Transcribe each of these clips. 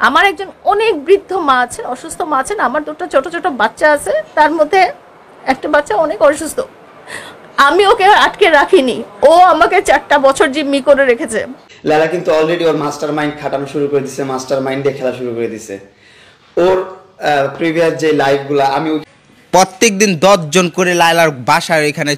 আমার একজন অনেক বৃদ্ধ মা আছেন, অসুস্থ মা আছেন, আমার দুটো ছোট ছোট বাচ্চা আছে, তার মধ্যে একটা বাচ্চা অনেক অসুস্থ। আমি ওকে আটকে রাখিনি, ও আমাকে 4টা বছর জিম্মি করে রেখেছে। লায়লা কিন্তু অলরেডি ওর মাস্টার মাইন্ড খাটানো শুরু করে দিছে, মাস্টার মাইন্ড দিয়ে খেলা শুরু করে দিছে। ওর প্রিভিয়াস যে লাইফগুলো আমি প্রত্যেকদিন 10 জন করে লায়লার বাসার এখানে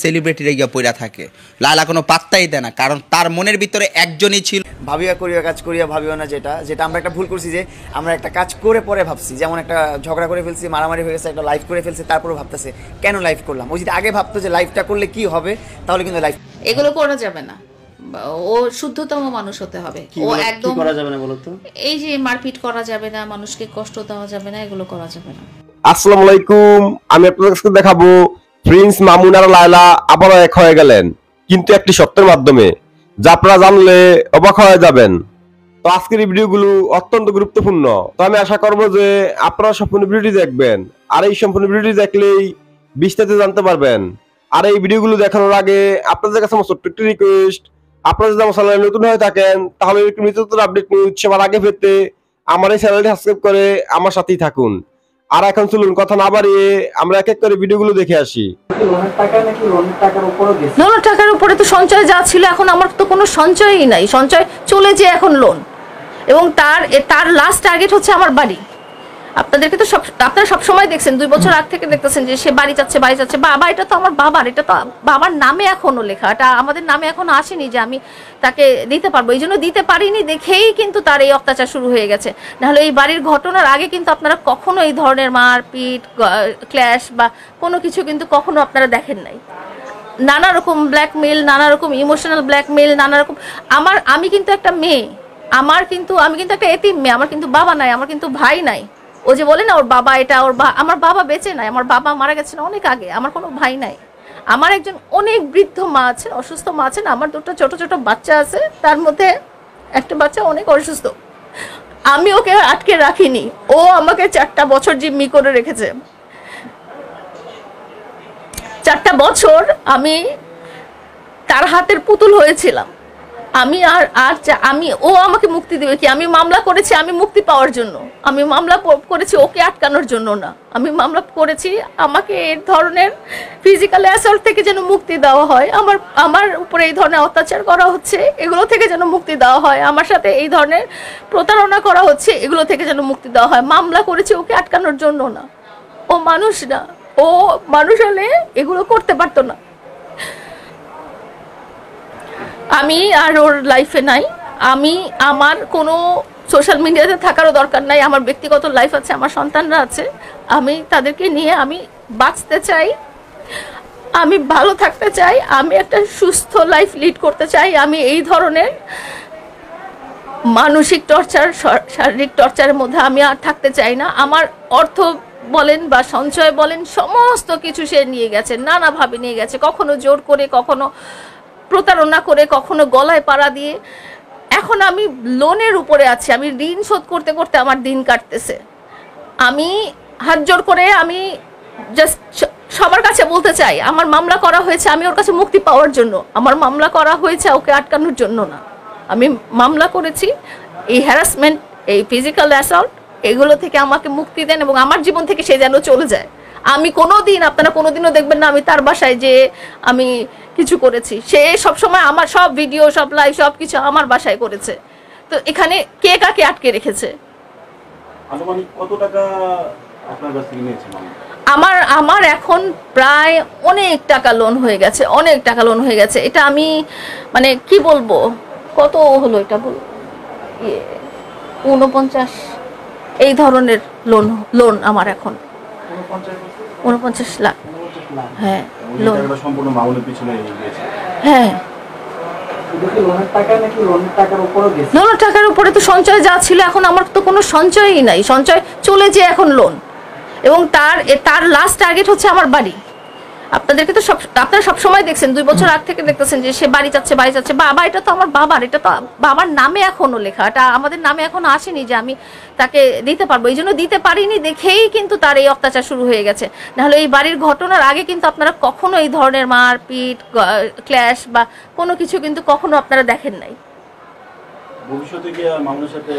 সেলিব্রিটিরা গিয়ে পড়া থাকে। লায়লা কোনো পাত্তাই দেয় না, কারণ তার মনের ভিতরে একজনই ছিল। ভাবিয়া করিয়া কাজ করিয়া ভাবিও না, যেটা আমরা একটা ভুল করছি, যে আমরা একটা কাজ করে পরে ভাবছি। যেমন একটা ঝগড়া করে ফেলছি, মারামারি হয়ে গেছে, একটা লাইফ করে ফেলছে, তারপরে ভাবতেছে কেন লাইফ করলাম। ও যদি আগে ভাবতো যে লাইফটা করলে কি হবে, তাহলে কিন্তু লাইফ এগুলো করা যাবে না। ও শুদ্ধতম মানুষ হতে হবে। ও একদম করা যাবে না বলো তো? এই যে মারপিট করা যাবে না, মানুষকে কষ্ট দেওয়া যাবে না, এগুলো করা যাবে না। আসসালামু আলাইকুম, আমি আপনাদের কাছে দেখাবো প্রিন্স মামুন আর লায়লা আবারও এক হয়ে গেলেন, কিন্তু একটি সত্যের মাধ্যমে, যা আপনারা জানলে অবাক হয়ে যাবেন। তো আজকের এই ভিডিওগুলো অত্যন্ত গুরুত্বপূর্ণ। তো আমি আশা করবো যে আপনারা সম্পূর্ণ ভিডিওটি দেখবেন, আর এই সম্পূর্ণ ভিডিওটি দেখলেই বিস্তারিত জানতে পারবেন। আর এই ভিডিওগুলো দেখানোর আগে আপনাদের কাছে আমার ছোট্ট একটি রিকোয়েস্ট, আপনারা যদি আমার চ্যানেলে নতুন হয়ে থাকেন, তাহলে একটু নিত্য আপডেট নিউজ সবার আগে পেতে আমার এই চ্যানেলটি সাবস্ক্রাইব করে আমার সাথেই থাকুন। আর এখন চলুন কথা না বাড়িয়ে আমরা এক এক করে ভিডিওগুলো দেখে আসি। লোনের টাকার উপরে তো সঞ্চয় যা ছিল, এখন আমার তো কোনো সঞ্চয়ই নাই। সঞ্চয় চলে যে এখন লোন, এবং তার লাস্ট টার্গেট হচ্ছে আমার বাড়ি। আপনাদেরকে তো আপনারা সবসময় দেখছেন, 2 বছর আগ থেকে দেখতেছেন যে সে বাড়ি চাচ্ছে। বাবা, এটা তো আমার বাবার, এটা তো বাবার নামে এখনো লেখা, এটা আমাদের নামে এখনো আসেনি যে আমি তাকে দিতে পারবো। এই জন্য দিতে পারিনি দেখেই কিন্তু তার এই অত্যাচার শুরু হয়ে গেছে। নাহলে এই বাড়ির ঘটনার আগে কিন্তু আপনারা কখনো এই ধরনের মারপিট, ক্ল্যাশ বা কোনো কিছু কিন্তু কখনো আপনারা দেখেন নাই। নানা রকম ব্ল্যাকমেল, নানা রকম ইমোশনাল ব্ল্যাকমেল, নানা রকম। আমি কিন্তু একটা মেয়ে, আমি কিন্তু একটা এতিম মেয়ে, আমার কিন্তু বাবা নাই, আমার কিন্তু ভাই নাই। ও যে বলে না ওর বাবা এটা, আমার বাবা বেঁচে নাই, আমার বাবা মারা গেছেন অনেক আগে, আমার কোনো ভাই নাই। আমার একজন অনেক বৃদ্ধ মা আছেন, অসুস্থ মা আছেন, আমার দুটো ছোট ছোট বাচ্চা আছে, তার মধ্যে একটা বাচ্চা অনেক অসুস্থ। আমি ওকে আটকে রাখিনি, ও আমাকে 4টা বছর জিম্মি করে রেখেছে। 4টা বছর আমি তার হাতের পুতুল হয়েছিলাম। ও আমাকে মুক্তি দেবে কি? আমি মামলা করেছি আমি মুক্তি পাওয়ার জন্য, আমি মামলা করেছি ওকে আটকানোর জন্য না। আমি মামলা করেছি আমাকে এই ধরনের ফিজিক্যাল অ্যাসল্ট থেকে যেন মুক্তি দেওয়া হয়, আমার উপরে এই ধরনের অত্যাচার করা হচ্ছে এগুলো থেকে যেন মুক্তি দেওয়া হয়, আমার সাথে এই ধরনের প্রতারণা করা হচ্ছে এগুলো থেকে যেন মুক্তি দেওয়া হয়। মামলা করেছি ওকে আটকানোর জন্য না। ও মানুষ না, ও মানুষ হলে এগুলো করতে পারতো না। আমি আর ওর লাইফে নাই, আমার কোনো সোশ্যাল মিডিয়াতে থাকারও দরকার নাই। আমার ব্যক্তিগত লাইফ আছে, আমার সন্তানরা আছে, আমি তাদেরকে নিয়ে আমি বাঁচতে চাই, আমি ভালো থাকতে চাই, আমি একটা সুস্থ লাইফ লিড করতে চাই। আমি এই ধরনের মানসিক টর্চার, শারীরিক টর্চারের মধ্যে আমি আর থাকতে চাই না। আমার অর্থ বলেন বা সঞ্চয় বলেন, সমস্ত কিছু সে নিয়ে গেছে, নানাভাবে নিয়ে গেছে, কখনো জোর করে, কখনো প্রতারণা করে, কখনো গলায় পাড়া দিয়ে। এখন আমি লোনের উপরে আছি, আমি ঋণ শোধ করতে করতে আমার দিন কাটতেছে। আমি হাত জোর করে আমি জাস্ট সবার কাছে বলতে চাই, আমার মামলা করা হয়েছে আমি ওর কাছে মুক্তি পাওয়ার জন্য, আমার মামলা করা হয়েছে ওকে আটকানোর জন্য না। আমি মামলা করেছি এই হ্যারাসমেন্ট, এই ফিজিক্যাল অ্যাসল্ট, এগুলো থেকে আমাকে মুক্তি দেন এবং আমার জীবন থেকে সে যেন চলে যায়। আমি আপনারা কোনোদিনও দেখবেন না আমি তার বাসায় যে আমি কিছু করেছি। সে সবসময় আমার সব ভিডিও, সব লাইভ, সব কিছু আমার বাসায় করেছে। তো এখানে কে কাকে আটকে রেখেছে? আনুমানিক কত টাকা আপনার কাছ থেকে নিয়েছে? আমার এখন প্রায় অনেক টাকা লোন হয়ে গেছে, অনেক টাকা লোন হয়ে গেছে। এটা আমি মানে কি বলবো, কত হলো এটা বল, 49 এই ধরনের লোন আমার এখন 49 লাখ। হ্যাঁ, লোন সম্পূর্ণ মামলার পিছনে গিয়েছে। হ্যাঁ, লোনের টাকার উপরে তো সঞ্চয় যা ছিল, এখন আমার তো কোনো সঞ্চয়ই নাই। সঞ্চয় চলে যে এখন লোন, এবং তার লাস্ট টার্গেট হচ্ছে আমার বাড়ি। আপনাদেরকে তো আপনারা সবসময় দেখছেন, 2 বছর আগ থেকে দেখতেছেন যে সে বাড়ি চাচ্ছে। বাবা, এটা তো আমার বাবার, এটা তো বাবার নামে এখনো লেখা, এটা আমাদের নামে এখনো আসেনি যে আমি তাকে দিতে পারবো। এই জন্য দিতে পারিনি দেখেই কিন্তু তার এই অত্যাচার শুরু হয়ে গেছে। নাহলে এই বাড়ির ঘটনার আগে কিন্তু আপনারা কখনো এই ধরনের মারপিট, ক্ল্যাশ বা কোনো কিছু কিন্তু কখনো আপনারা দেখেন নাই। ভবিষ্যতে কি মামুনের সাথে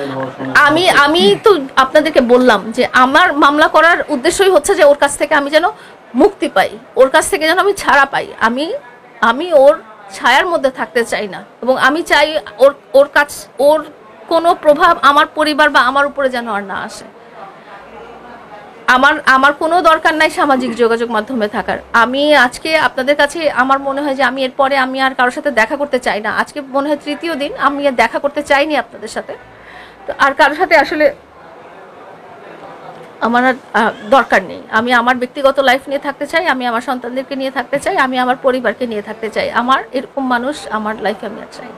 আমি তো আপনাদেরকে বললাম যে আমার মামলা করার উদ্দেশ্যই হচ্ছে যে ওর কাছ থেকে আমি যেন মুক্তি পাই, ওর কাছ থেকে যেন আমি ছাড়া পাই। আমি ওর ছায়ার মধ্যে থাকতে চাই না, এবং আমি চাই ওর কোনো প্রভাব আমার পরিবার বা আমার উপরে যেন আর না আসে। আমার কোনো দরকার নাই সামাজিক যোগাযোগ মাধ্যমে থাকার। আমি আজকে আপনাদের কাছে আমার মনে হয় যে আমি এরপরে আমি আর কারোর সাথে দেখা করতে চাই না। আজকে মনে হয় 3য় দিন আমি আর দেখা করতে চাইনি আপনাদের সাথে। তো আর কারোর সাথে আসলে আমার আর দরকার নেই। আমি আমার ব্যক্তিগত লাইফ নিয়ে থাকতে চাই, আমি আমার সন্তানদেরকে নিয়ে থাকতে চাই, আমি আমার পরিবারকে নিয়ে থাকতে চাই। আমার এরকম মানুষ আমার লাইফে আমি আর চাই।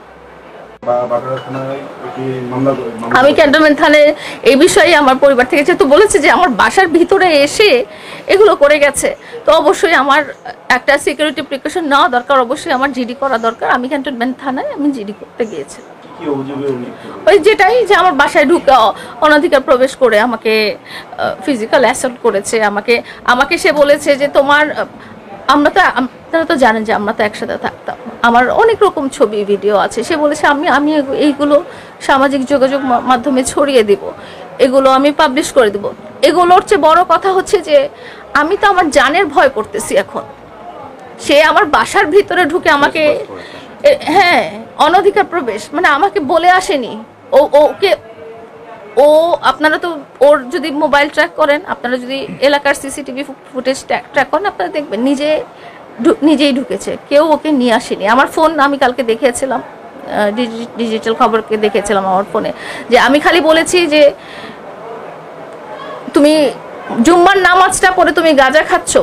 আমি ক্যান্টনমেন্ট থানায় এই বিষয়ে আমার পরিবার থেকে যেহেতু বলেছে যে আমার বাসার ভিতরে এসে এগুলো করে গেছে, তো অবশ্যই আমার একটা সিকিউরিটি প্রিকশন নেওয়া দরকার, অবশ্যই আমার জিডি করা দরকার। আমি ক্যান্টনমেন্ট থানায় আমি জিডি করতে গিয়েছি। ওই যেটাই যে আমার বাসায় ঢুকে অনধিকার প্রবেশ করে আমাকে ফিজিক্যাল অ্যাসল্ট করেছে, আমাকে সে বলেছে যে আপনারা তো জানেন যে আমরা তো একসাথে থাকতাম, আমার অনেক রকম ছবি ভিডিও আছে। সে বলেছে আমি এইগুলো সামাজিক যোগাযোগ মাধ্যমে ছড়িয়ে দিব, এগুলো আমি পাবলিশ করে দিব। এগুলোর চেয়ে বড় কথা হচ্ছে যে আমি তো আমার জানের ভয় করতেছি এখন। সে আমার বাসার ভিতরে ঢুকে আমাকে হ্যাঁ অনধিকার প্রবেশ মানে আমাকে বলে আসেনি। আপনারা তো ওর যদি মোবাইল ট্র্যাক করেন, আপনারা যদি এলাকার সিসিটিভি ফুটেজ ট্র্যাক করেন, আপনারা দেখবেন নিজেই ঢুকেছে, কেউ ওকে নিয়ে আসেনি। আমার ফোন আমি কালকে দেখেছিলাম, ডিজিটাল খবরকে দেখেছিলাম আমার ফোনে, যে আমি খালি বলেছি যে তুমি জুম্মার নামাজটা পড়ে তুমি গাঁজা খাচ্ছ।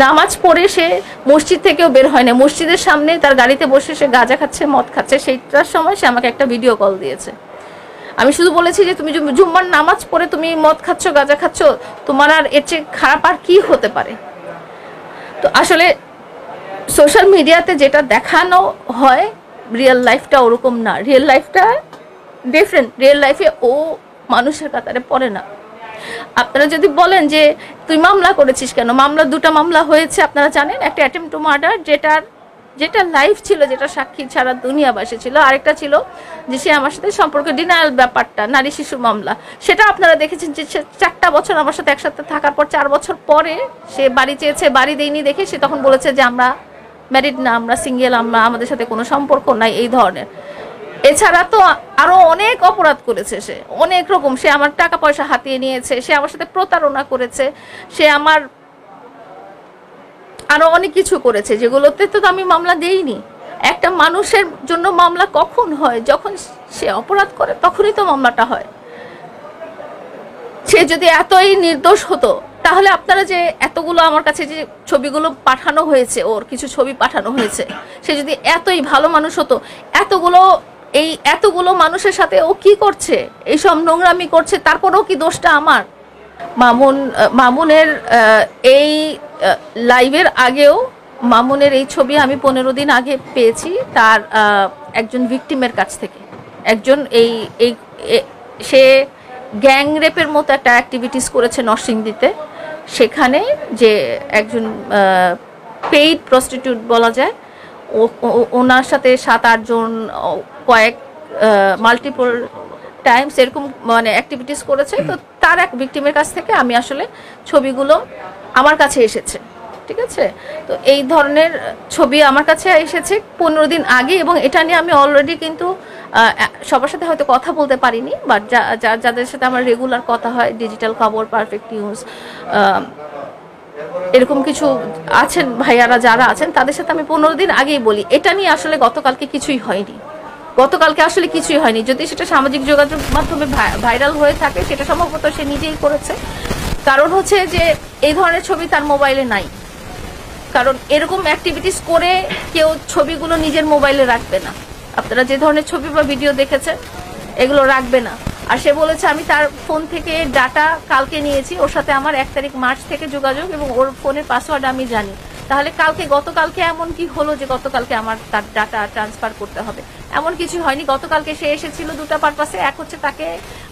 নামাজ পড়ে সে মসজিদ থেকেও বের হয় না, মসজিদের সামনে তার গাড়িতে বসে সে গাঁজা খাচ্ছে, মদ খাচ্ছে। সেইটার সময় সে আমাকে একটা ভিডিও কল দিয়েছে। আমি শুধু বলেছি যে তুমি জুম্মার নামাজ পড়ে তুমি মদ খাচ্ছ, গাঁজা খাচ্ছ, তোমার আর এর চেয়ে খারাপ আর কি হতে পারে। তো আসলে সোশ্যাল মিডিয়াতে যেটা দেখানো হয় রিয়েল লাইফটা ওরকম না, রিয়েল লাইফটা ডিফারেন্ট। রিয়েল লাইফে ও মানুষের কাতারে পড়ে না। আপনারা যদি বলেন যে তুই মামলা করেছিস কেন, দুটো মামলা হয়েছে আপনারা জানেন। একটা অ্যাটেম্প টু মার্ডার যেটা লাইফ ছিল, যেটা সাক্ষী ছাড়া দুনিয়াবাসী ছিল, আরেকটা ছিল যে সে আমার সাথে সম্পর্কে ডিনায়াল ব্যাপারটা, নারী শিশু মামলা। সেটা আপনারা দেখেছেন যে 4টা বছর আমার সাথে একসাথে থাকার পর 4 বছর পরে সে বাড়ি চেয়েছে, বাড়ি দেয়নি দেখে সে তখন বলেছে যে আমরা ম্যারিড না, আমরা সিঙ্গেল, আমাদের সাথে কোনো সম্পর্ক নাই, এই ধরনের। এছাড়া তো আরো অনেক অপরাধ করেছে সে, অনেক রকম। সে আমার টাকা পয়সা হাতিয়ে নিয়েছে, সে আমার সাথে প্রতারণা করেছে, সে আমার আরো অনেক কিছু করেছে, যেগুলোতে তো আমি মামলা দেইনি। একটা মানুষের জন্য মামলা কখন হয়? যখন সে অপরাধ করে তখনই তো মামলাটা হয়। সে যদি এতই নির্দোষ হতো তাহলে আপনারা যে এতগুলো আমার কাছে যে ছবিগুলো পাঠানো হয়েছে, ওর কিছু ছবি পাঠানো হয়েছে, সে যদি এতই ভালো মানুষ হতো, এতগুলো মানুষের সাথে ও কি করছে, এইসব নোংরামি করছে, তারপরেও কি দোষটা আমার? মামুনের এই লাইভের আগেও মামুনের এই ছবি আমি 15 দিন আগে পেয়েছি তার একজন ভিকটিমের কাছ থেকে। একজন সে গ্যাং রেপের মতো একটা অ্যাক্টিভিটিস করেছে নরসিংদীতে। সেখানে যে একজন পেইড প্রস্টিটিউট বলা যায়, ওনার সাথে 7-8 জন কয়েক মাল্টিপল টাইমস এরকম মানে অ্যাক্টিভিটিস করেছে। তো তার এক ভিকটিমের কাছ থেকে আমি আসলে ছবিগুলো আমার কাছে এসেছে, ঠিক আছে? তো এই ধরনের ছবি আমার কাছে এসেছে 15 দিন আগে, এবং এটা নিয়ে আমি অলরেডি কিন্তু সবার সাথে হয়তো কথা বলতে পারিনি, বাট যাদের সাথে আমার রেগুলার কথা হয়, ডিজিটাল খবর, পারফেক্ট নিউজ, এরকম কিছু আছেন ভাইয়ারা যারা আছেন, তাদের সাথে আমি 15 দিন আগেই বলি এটা নিয়ে আসলে গতকালকে কিছুই হয়নি। যদি সেটা সামাজিক যোগাযোগ মাধ্যমে ভাইরাল হয়ে থাকে, সেটা সম্ভবত সে নিজেই করেছে। কারণ হচ্ছে যে এই ধরনের ছবি তার মোবাইলে নাই, কারণ এরকম অ্যাক্টিভিটিস করে কেউ ছবিগুলো নিজের মোবাইলে রাখবে না। আপনারা যে ধরনের ছবি বা ভিডিও দেখেছেন এগুলো রাখবে না। আর সে বলেছে আমি তার ফোন থেকে ডাটা কালকে নিয়েছি, ওর সাথে আমার 1 তারিখ মার্চ থেকে যোগাযোগ, এবং ওর ফোনের পাসওয়ার্ড আমি জানি। তাহলে গতকালকে এমন কি হলো যে গতকালকে আমার তার ডাটা ট্রান্সফার করতে হবে? এমন কিছু হয়নি। গতকালকে সে এসেছিল 2টা পারপাসে। এক হচ্ছে তাকে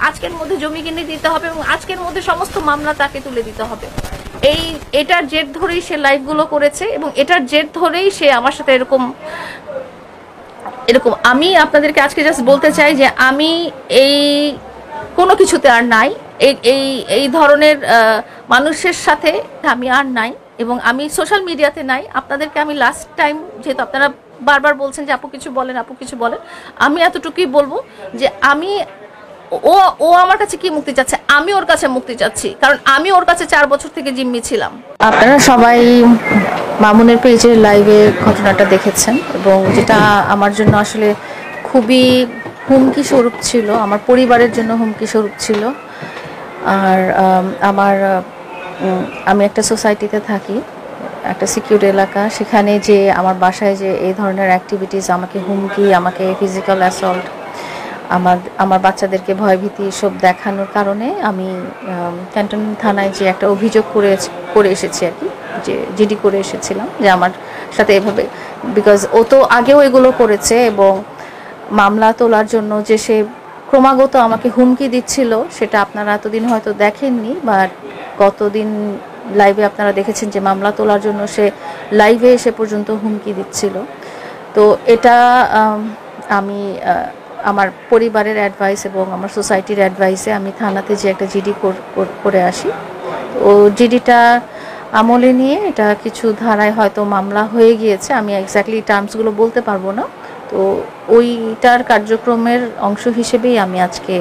আজকের মধ্যে জমি কিনে দিতে হবে, এবং আজকের মধ্যে সমস্ত মামলা তাকে তুলে দিতে হবে। এটার জের ধরেই সে লাইভগুলো করেছে, এবং এটার জের ধরেই সে আমার সাথে এরকম আমি আপনাদেরকে আজকে জাস্ট বলতে চাই যে আমি এই কোনো কিছুতে আর নাই, এই এই এই ধরনের মানুষের সাথে আমি আর নাই, এবং আমি সোশ্যাল মিডিয়াতে নাই। আপনাদেরকে আমি লাস্ট টাইম, যেহেতু আপনারা বারবার বলছেন যে আপু কিছু বলেন, আপু কিছু বলেন, আমি এতটুকুই বলবো যে আমি ও ও আমার কাছে কি মুক্তি চাচ্ছে, আমি ওর কাছে মুক্তি চাচ্ছি, কারণ আমি ওর কাছে 4 বছর থেকে জিম্মি ছিলাম। আপনারা সবাই মামুনের পেজের লাইভে ঘটনাটা দেখেছেন, এবং যেটা আমার জন্য আসলে খুবই হুমকি স্বরূপ ছিল, আমার পরিবারের জন্য হুমকি স্বরূপ ছিল। আর আমি একটা সোসাইটিতে থাকি, একটা সিকিউর এলাকা, সেখানে যে আমার বাসায় যে এই ধরনের অ্যাক্টিভিটিস, আমাকে হুমকি, আমাকে ফিজিক্যাল অ্যাসল্ট, আমার বাচ্চাদেরকে ভয়ভীতি সব দেখানোর কারণে আমি ক্যান্টনমেন্ট থানায় যে একটা অভিযোগ করে এসেছি আর কি, যে জিডি করে এসেছিলাম যে আমার সাথে এভাবে, বিকজ ও তো আগেও এগুলো করেছে, এবং মামলা তোলার জন্য যে সে ক্রমাগত আমাকে হুমকি দিচ্ছিল, সেটা আপনারা এতদিন হয়তো দেখেননি, বাট গতদিন লাইভে আপনারা দেখেছেন যে মামলা তোলার জন্য সে লাইভে এসে পর্যন্ত হুমকি দিচ্ছিল। তো এটা আমি আমার পরিবারের অ্যাডভাইস এবং আমার সোসাইটির অ্যাডভাইসে আমি থানাতে যে একটা জিডি করে আসি। ও জিডিটা আমলে নিয়ে এটা কিছু ধারায় হয়তো মামলা হয়ে গিয়েছে, আমি এক্স্যাক্টলি টার্মসগুলো বলতে পারবো না। তো ওইটার কার্যক্রমের অংশ হিসেবেই আমি আজকে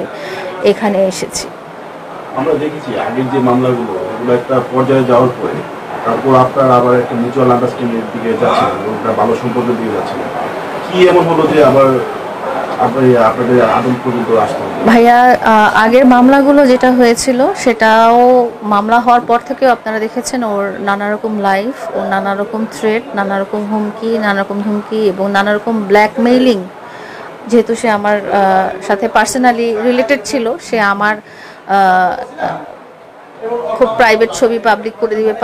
এখানে এসেছি। আমরা দেখেছি আগের যে মামলাগুলো, এগুলো একটা পর্যায়ে যাওয়ার পরে তারপর আপনার আবার একটা মিউচুয়াল আন্ডারস্ট্যান্ডিং এর দিকে যাচ্ছিলেন, ওটা ভালো সম্পর্কের দিকে যাচ্ছিলেন। কি এমন হলো যে আবার আপনাদের আদম পর্যন্ত আসতে হবে? ভাইয়া, আগের মামলাগুলো যেটা হয়েছিল সেটাও মামলা হওয়ার পর থেকেও আপনারা দেখেছেন ওর নানা রকম লাইফ, ওর নানা রকম থ্রেট, নানা রকম হুমকি এবং নানা রকম ব্ল্যাকমেইলিং। যেহেতু সে আমার সাথে পার্সোনালি রিলেটেড ছিল, সে আমার খুব প্রাইভেট ছবি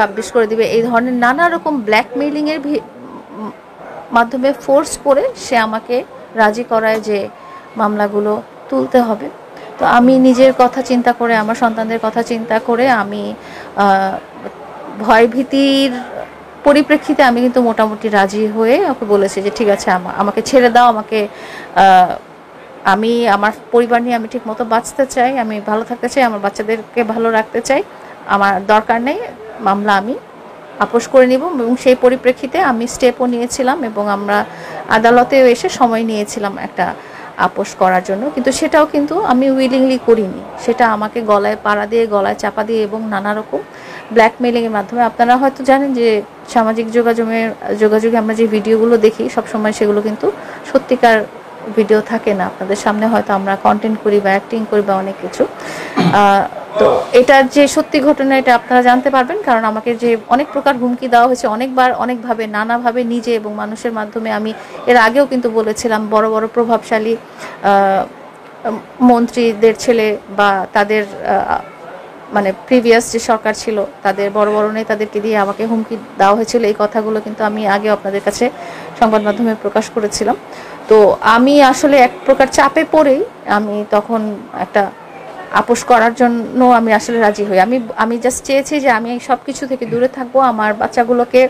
পাবলিশ করে দিবে, এই ধরনের নানা রকম ব্ল্যাকমেইলিংয়ের মাধ্যমে ফোর্স করে সে আমাকে রাজি করায় যে মামলাগুলো তুলতে হবে। তো আমি নিজের কথা চিন্তা করে, আমার সন্তানদের কথা চিন্তা করে, আমি ভয়ভীতির পরিপ্রেক্ষিতে আমি কিন্তু মোটামুটি রাজি হয়ে ওকে বলেছি যে ঠিক আছে, আমাকে ছেড়ে দাও, আমি আমার পরিবার নিয়ে আমি ঠিক মতো বাঁচতে চাই, আমি ভালো থাকতে চাই, আমার বাচ্চাদেরকে ভালো রাখতে চাই, আমার দরকার নেই, মামলা আমি আপোষ করে নিব। এবং সেই পরিপ্রেক্ষিতে আমি স্টেপও নিয়েছিলাম, এবং আমরা আদালতেও এসে সময় নিয়েছিলাম একটা আপোষ করার জন্য, কিন্তু সেটাও কিন্তু আমি উইলিংলি করিনি। সেটা আমাকে গলায় পাড়া দিয়ে, গলায় চাপা দিয়ে এবং নানা রকম ব্ল্যাকমেইলিংয়ের মাধ্যমে। আপনারা হয়তো জানেন যে সামাজিক যোগাযোগে আমরা যে ভিডিওগুলো দেখি সবসময় সেগুলো কিন্তু সত্যিকার ভিডিও থাকে না। আপনাদের সামনে হয়তো আমরা কন্টেন্ট করি বা অ্যাক্টিং করি বা অনেক কিছু, তো এটার যে সত্যি ঘটনা এটা আপনারা জানতে পারবেন, কারণ আমাকে যে অনেক প্রকার হুমকি দেওয়া হয়েছে, অনেকবার, অনেকভাবে, নানাভাবে, নিজে এবং মানুষের মাধ্যমে। আমি এর আগেও কিন্তু বলেছিলাম বড় বড় প্রভাবশালী মন্ত্রীদের ছেলে বা তাদের মানে প্রিভিয়াস যে সরকার ছিল তাদের বড় বড় নেতাদেরকে দিয়ে আমাকে হুমকি দেওয়া হয়েছিল। এই কথাগুলো কিন্তু আমি আগে আপনাদের কাছে সংবাদ মাধ্যমে প্রকাশ করেছিলাম। তো আমি আসলে এক প্রকার চাপে পড়েই আমি তখন একটা আপোষ করার জন্য আমি আসলে রাজি হই। আমি জাস্ট চেয়েছি যে আমি সব কিছু থেকে দূরে থাকবো, আমার বাচ্চাগুলোকে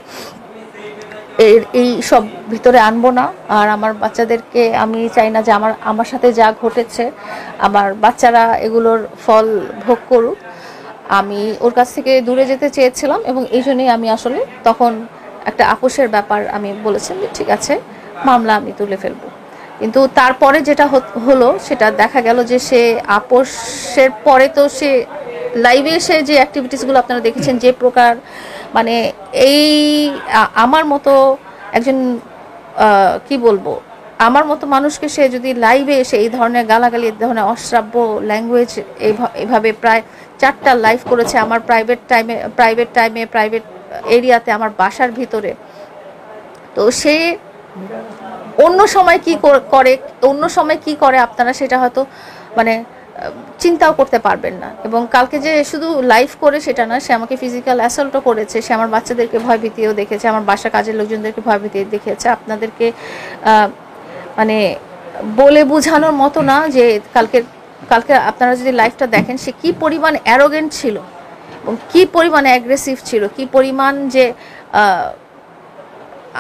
এই সব ভিতরে আনবো না, আর আমার বাচ্চাদেরকে আমি চাই না যে আমার সাথে যা ঘটেছে আমার বাচ্চারা এগুলোর ফল ভোগ করুক। আমি ওর কাছ থেকে দূরে যেতে চেয়েছিলাম, এবং এই জন্যই আমি আসলে তখন একটা আপোষের ব্যাপার আমি বলেছিলাম যে ঠিক আছে, মামলা আমি তুলে ফেলবো। কিন্তু তারপরে যেটা হলো সেটা দেখা গেল যে সে আপোষের পরে তো সে লাইভে এসে যে অ্যাক্টিভিটিসগুলো আপনারা দেখেছেন, যে প্রকার মানে আমার মতো একজন কি বলবো, আমার মতো মানুষকে সে যদি লাইভে এসে এই ধরনের গালাগালি, এই ধরনের অশ্রাব্য ল্যাঙ্গুয়েজ এইভাবে প্রায় 4টা লাইভ করেছে আমার প্রাইভেট এরিয়াতে, আমার বাসার ভিতরে। তো সে অন্য সময় কি করে আপনারা সেটা হয়তো মানে চিন্তাও করতে পারবেন না। এবং কালকে যে শুধু লাইভ করে সেটা না, সে আমাকে ফিজিক্যাল অ্যাসল্টও করেছে, সে আমার বাচ্চাদেরকে ভয়ভীতিও দেখেছে, আমার বাসা কাজের লোকজনদেরকে ভয়ভীতি দেখেছে। আপনাদেরকে মানে বলে বোঝানোর মতো না যে কালকে আপনারা যদি লাইভটা দেখেন সে কি পরিমাণ অ্যারোগেন্ট ছিল এবং কি পরিমাণ অ্যাগ্রেসিভ ছিল, কি পরিমাণ যে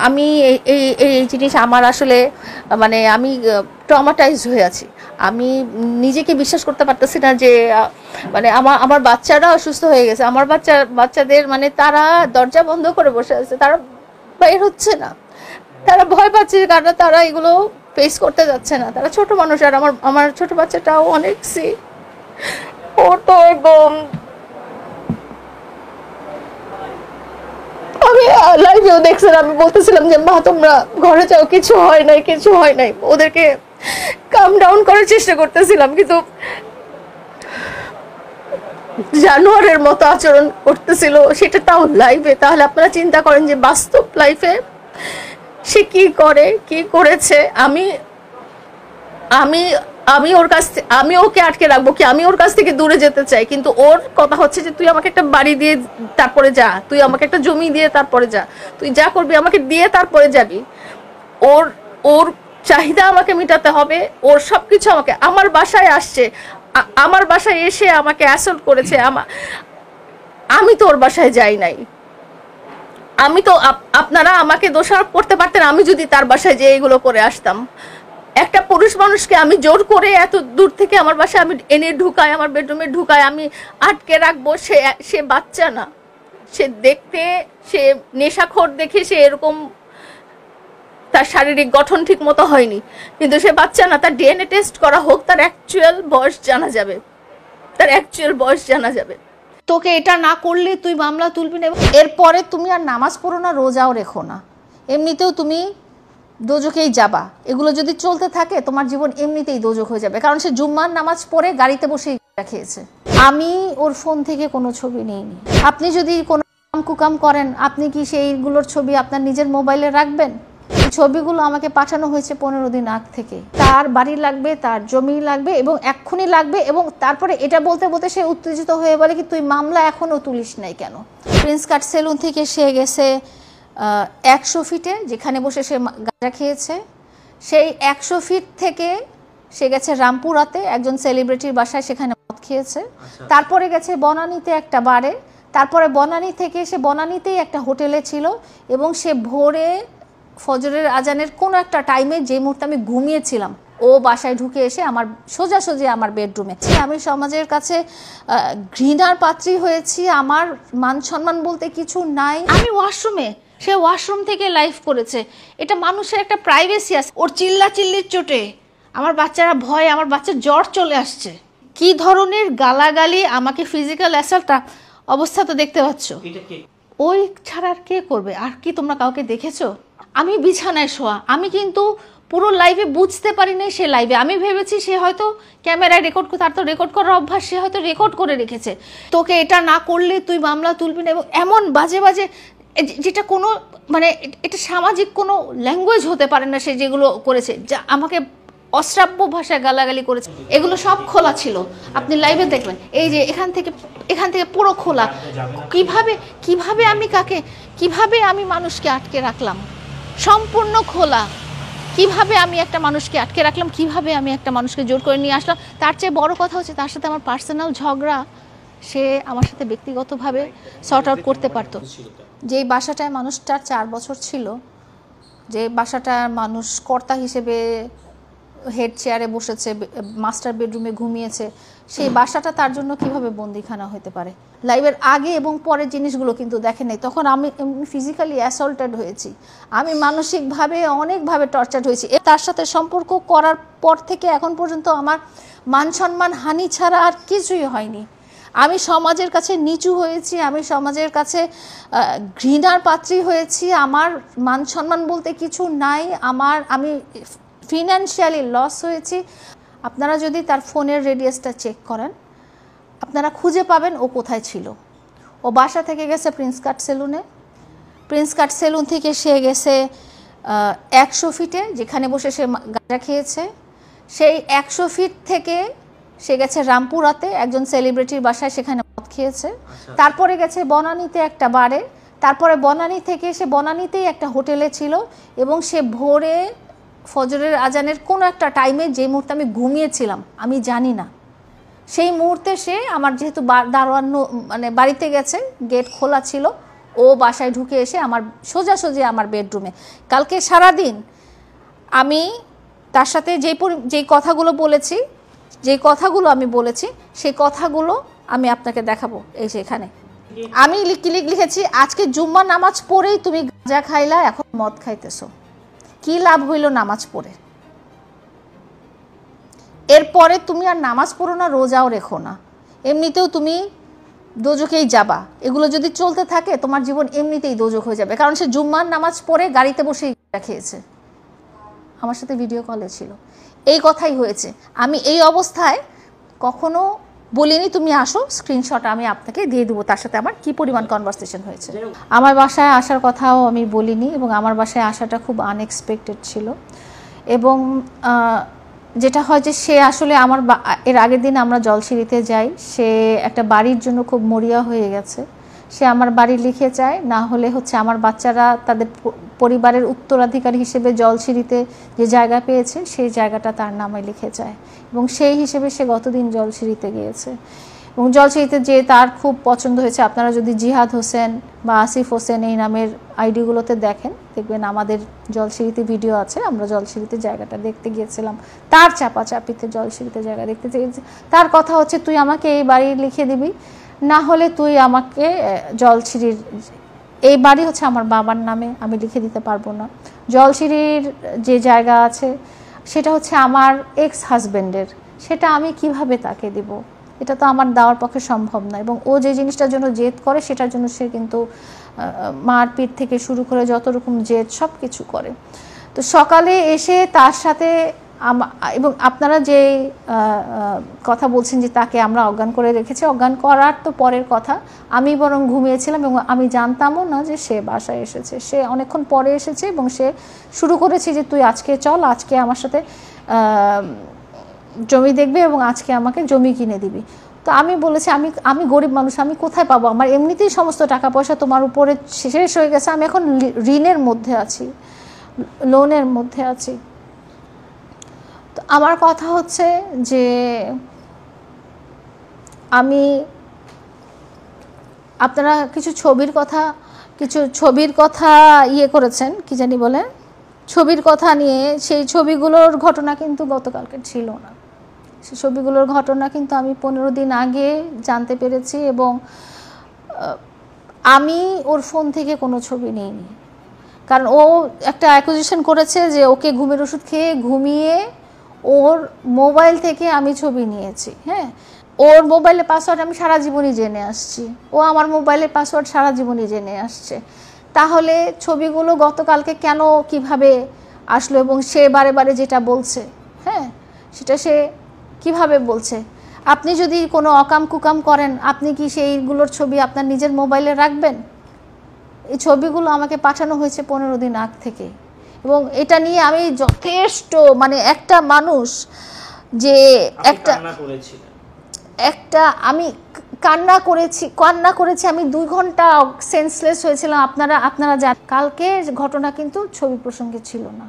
আমি এই জিনিস আমার আসলে মানে আমি ট্রমাটাইজ হয়ে আছি। আমি নিজেকে বিশ্বাস করতে পারতেছি না যে মানে আমার বাচ্চারা অসুস্থ হয়ে গেছে। আমার বাচ্চাদের মানে তারা দরজা বন্ধ করে বসে আছে, তারা বের হচ্ছে না, তারা ভয় পাচ্ছে কারণ তারা এগুলো ফেস করতে যাচ্ছে না। তারা ছোট মানুষ, আর আমার ছোট বাচ্চাটাও অনেক সিক। ও তো একদম, আমি লাইভেও দেখছেন আমি বলতেছিলাম যে মা তোমরা ঘরে যাও, কিছু হয় নাই, ওদেরকে কাম ডাউন করার চেষ্টা করতেছিলাম, কিন্তু জানোয়ারের মতো আচরণ করতেছিল, সেটা তাও লাইভে। তাহলে আপনারা চিন্তা করেন যে বাস্তব লাইফে সে কি করেছে। আমি ওর কাছ থেকে, আমি ওকে আটকে রাখবো কি, আমি ওর কাছ থেকে দূরে যেতে চাই, কিন্তু ওর কথা হচ্ছে যে তুই আমাকে একটা বাড়ি দিয়ে তারপরে যা, তুই আমাকে একটা জমি দিয়ে তারপরে যা, তুই যা করবি আমাকে দিয়ে তারপরে যাবি। ওর চাহিদা আমাকে মেটাতে হবে, ওর সবকিছু আমাকে। আমার বাসায় আসছে, আমার বাসায় এসে আমাকে অ্যাসল্ট করেছে। আমি তো ওর বাসায় যাই নাই। আমি তো আপনারা আমাকে দোষারোপ করতে পারতেন আমি যদি তার বাসায় যেয়ে এগুলো করে আসতাম। একটা পুরুষ মানুষকে আমি জোর করে এত দূর থেকে আমার বাসায় আমি এনে ঢুকাই, আমার বেডরুমে ঢুকাই, আমি আটকে রাখবো। সে বাচ্চা না, সে দেখতে, সে নেশাখোর দেখে সে এরকম, তার শারীরিক গঠন ঠিক মতো হয়নি, কিন্তু সে বাচ্চা না। তার ডিএনএ টেস্ট করা হোক, তার অ্যাকচুয়াল বয়স জানা যাবে। তোকে এটা না করলে তুই মামলা তুলবি না, এরপরে তুমি আর নামাজ পড়ো না, রোজাও রেখো না, এমনিতেও তুমি দোজখেই যাবা। এগুলো যদি চলতে থাকে তোমার জীবন এমনিতেই দোজখ হয়ে যাবে। কারণ সে জুম্মার নামাজ পড়ে গাড়িতে বসে খেয়েছে। আমি ওর ফোন থেকে কোনো ছবি নিইনি। আপনি যদি কোনো কুকাম করেন, আপনি কি সেইগুলোর ছবি আপনার নিজের মোবাইলে রাখবেন? এই ছবিগুলো আমাকে পাঠানো হয়েছে 15 দিন আগ থেকে। তার বাড়ি লাগবে, তার জমি লাগবে এবং এক্ষুনি লাগবে। এবং তারপরে এটা বলতে বলতে সে উত্তেজিত হয়ে বলে কি তুই মামলা এখনো তুলিস নাই কেন? প্রিন্স কাট সেলুন থেকে সে গেছে 100 ফিটে, যেখানে বসে সে গাঁজা খেয়েছে। সেই 100 ফিট থেকে সে গেছে রামপুরাতে একজন সেলিব্রিটির বাসায়, সেখানে মদ খেয়েছে। তারপরে গেছে বনানীতে একটা বারে, তারপরে বনানী থেকে সে বনানীতেই একটা হোটেলে ছিল এবং সে ভোরে ফজরের আজানের কোনো একটা টাইমে, যে মুহূর্তে আমি ঘুমিয়েছিলাম, ও বাসায় ঢুকে এসে আমার সোজাসুজি আমার বেডরুমে। আমি সমাজের কাছে ঘৃণার পাত্রী হয়েছি, আমার মান সম্মান বলতে কিছু নাই। আমি ওয়াশরুমে, সে ওয়াশরুম থেকে লাইভ করেছে। এটা মানুষের একটা প্রাইভেসি আছে। ওর চিল্লির চোটে আমার বাচ্চারা ভয়, আমার বাচ্চার জ্বর চলে আসছে। কি ধরনের গালাগালি, আমাকে ফিজিক্যাল অ্যাসল্টটা অবস্থা তো দেখতে পাচ্ছ। ওই ছাড়া আর কে করবে? আর কি তোমরা কাউকে দেখেছো? আমি বিছানায় শোয়া, আমি কিন্তু পুরো লাইভে বুঝতে পারি না সে লাইভে। আমি ভেবেছি সে হয়তো ক্যামেরায় রেকর্ড, তার তো রেকর্ড করার অভ্যাস, সে হয়তো রেকর্ড করে রেখেছে। তোকে এটা না করলে তুই মামলা তুলবি না, এবং এমন বাজে যেটা কোনো মানে এটা সামাজিক কোনো ল্যাঙ্গুয়েজ হতে পারে না। সে যেগুলো করেছে, যা আমাকে অশ্রাব্য ভাষায় গালাগালি করেছে, এগুলো সব খোলা ছিল। আপনি লাইভে দেখবেন, এই যে এখান থেকে পুরো খোলা। কিভাবে আমি মানুষকে আটকে রাখলাম, সম্পূর্ণ খোলা। কিভাবে আমি একটা মানুষকে আটকে রাখলাম, কিভাবে আমি একটা মানুষকে জোর করে নিয়ে আসলাম। তার চেয়ে বড় কথা হচ্ছে তার সাথে আমার পার্সোনাল ঝগড়া, সে আমার সাথে ব্যক্তিগতভাবে সর্ট আউট করতে পারতো। যেই বাসাটায় মানুষটার 4 বছর ছিল, যে বাসাটার মানুষ কর্তা হিসেবে হেড চেয়ারে বসেছে, মাস্টার বেডরুমে ঘুমিয়েছে, সেই বাসাটা তার জন্য কিভাবে বন্দিখানা হতে পারে? লাইভের আগে এবং পরের জিনিসগুলো কিন্তু দেখেন নাই। তখন আমি ফিজিক্যালি অ্যাসল্টেড হয়েছি, আমি মানসিকভাবে অনেকভাবে টর্চার্ড হয়েছি। তার সাথে সম্পর্ক করার পর থেকে এখন পর্যন্ত আমার মান সম্মান হানি ছাড়া আর কিছুই হয়নি। আমি সমাজের কাছে নিচু হয়েছি, আমি সমাজের কাছে ঘৃণার পাত্রী হয়েছি, আমার মান সম্মান বলতে কিছু নাই। আমি ফিনান্সিয়ালি লস হয়েছি। আপনারা যদি তার ফোনের রেডিয়াসটা চেক করেন, আপনারা খুঁজে পাবেন ও কোথায় ছিল। ও বাসা থেকে গেছে প্রিন্স কাট সেলুনে, প্রিন্স কাট সেলুন থেকে সে গেছে 100 ফিটে, যেখানে বসে সে গাঁজা খেয়েছে। সেই 100 ফিট থেকে সে গেছে রামপুরাতে একজন সেলিব্রিটির বাসায়, সেখানে মদ খেয়েছে। তারপরে গেছে বনানীতে একটা বারে, তারপরে বনানী থেকে সে বনানীতেই একটা হোটেলে ছিল এবং সে ভোরে ফজরের আজানের কোনো একটা টাইমে, যে মুহূর্তে আমি ঘুমিয়েছিলাম, আমি জানি না, সেই মুহূর্তে সে আমার যেহেতু দারোয়ান মানে বাড়িতে গেছে, গেট খোলা ছিল, ও ও বাসায় ঢুকে এসে আমার সোজাসুজি আমার বেডরুমে, কালকে সারাদিন আমি তার সাথে যেই কথাগুলো বলেছি, আমি বলেছি সেই কথাগুলো আমি আপনাকে দেখাবো। এই যে এখানে আমি লিখেছি, আজকে জুম্মা নামাজ পড়েই তুমি গাঁজা খাইলা, এখন মদ খাইতেছো, কি লাভ হইল নামাজ পড়ে? এরপরে তুমি আর নামাজ পড়ো না, রোজাও রেখো না, এমনিতেও তুমি দোজখেই যাবা। এগুলো যদি চলতে থাকে তোমার জীবন এমনিতেই দোজখ হয়ে যাবে। কারণ সে জুম্মার নামাজ পড়ে গাড়িতে বসেই খেয়েছে, আমার সাথে ভিডিও কলে ছিল, এই কথাই হয়েছে। আমি এই অবস্থায় কখনো বলিনি তুমি আসো, স্ক্রিনশট আমি আপনাকে দিয়ে দেবো তার সাথে আমার কি পরিমাণ কনভারসেশন হয়েছে। আমার বাসায় আসার কথাও আমি বলিনি, এবং আমার বাসায় আসাটা খুব আনএক্সপেক্টেড ছিল। এবং যেটা হয় যে সে আসলে এর আগের দিন আমরা জলসিঁড়িতে যাই, সে একটা বাড়ির জন্য খুব মরিয়া হয়ে গেছে, সে আমার বাড়ি লিখে চায়, না হলে হচ্ছে আমার বাচ্চারা তাদের পরিবারের উত্তরাধিকারী হিসেবে জলসিঁড়িতে যে জায়গা পেয়েছে সেই জায়গাটা তার নামে লিখে চায়, এবং সেই হিসেবে সে গতদিন জলসিঁড়িতে গিয়েছে। এবং জলসিঁড়িতে যে তার খুব পছন্দ হয়েছে, আপনারা যদি জিহাদ হোসেন বা আসিফ হোসেন এই নামের আইডিগুলোতে দেখেন, দেখবেন আমাদের জলসিঁড়িতে ভিডিও আছে, আমরা জলসিঁড়িতে জায়গাটা দেখতে গিয়েছিলাম, তার চাপাচাপিতে জলসিঁড়িতে জায়গা দেখতে গিয়েছি। তার কথা হচ্ছে তুই আমাকে এই বাড়ি লিখে দিবি, না হলে তুই আমাকে জলসিঁড়ির এই বাড়ি হচ্ছে আমার বাবার নামে, আমি লিখে দিতে পারবো না। জলসিঁড়ির যে জায়গা আছে সেটা হচ্ছে আমার এক্স হাজব্যান্ডের, সেটা আমি কিভাবে তাকে দিব? এটা তো আমার দেওয়ার পক্ষে সম্ভব না। এবং ও যে জিনিসটার জন্য জেদ করে সেটার জন্য সে কিন্তু মারপিট থেকে শুরু করে যত রকম জেদ সব কিছু করে। তো সকালে এসে তার সাথে এবং আপনারা যে কথা বলছেন যে তাকে আমরা অজ্ঞান করে রেখেছি, অজ্ঞান করার তো পরের কথা, আমি বরং ঘুমিয়েছিলাম এবং আমি জানতামও না যে সে বাসায় এসেছে। সে অনেকক্ষণ পরে এসেছে এবং সে শুরু করেছে যে তুই আজকে চল, আজকে আমার সাথে জমি দেখবে এবং আজকে আমাকে জমি কিনে দিবি। তো আমি বলেছি আমি গরিব মানুষ, আমি কোথায় পাবো? আমার এমনিতেই সমস্ত টাকা পয়সা তোমার উপরে শেষ হয়ে গেছে, আমি এখন ঋণের মধ্যে আছি, লোনের মধ্যে আছি। তো আমার কথা হচ্ছে যে আপনারা কিছু ছবির কথা ইয়ে করেছেন, কি জানি বলে, ছবির কথা নিয়ে, সেই ছবিগুলোর ঘটনা কিন্তু গতকালকে ছিল না। সেই ছবিগুলোর ঘটনা কিন্তু আমি 15 দিন আগে জানতে পেরেছি, এবং আমি ওর ফোন থেকে কোনো ছবি নিইনি, কারণ ও একটা অ্যাকুজিশন করেছে যে ওকে ঘুমের ওষুধ খেয়ে ঘুমিয়ে ওর মোবাইল থেকে আমি ছবি নিয়েছি। হ্যাঁ, ওর মোবাইলের পাসওয়ার্ড আমি সারা জীবনই জেনে আসছি, ও আমার মোবাইলের পাসওয়ার্ড সারা জীবনই জেনে আসছে। তাহলে ছবিগুলো গতকালকে কেন কিভাবে আসলো? এবং সে বারে বারে যেটা বলছে, হ্যাঁ, সেটা সে কিভাবে বলছে? আপনি যদি কোনো অকাম কুকাম করেন, আপনি কি সেইগুলোর ছবি আপনার নিজের মোবাইলে রাখবেন? এই ছবিগুলো আমাকে পাঠানো হয়েছে 15 দিন আগ থেকে, এবং এটা নিয়ে আমি যথেষ্ট একটা মানুষ যে আমি কান্না করেছি, আমি 2 ঘন্টা সেন্সলেস হয়েছিলাম। আপনারা জানেন কালকে ঘটনা কিন্তু ছবি প্রসঙ্গে ছিল না।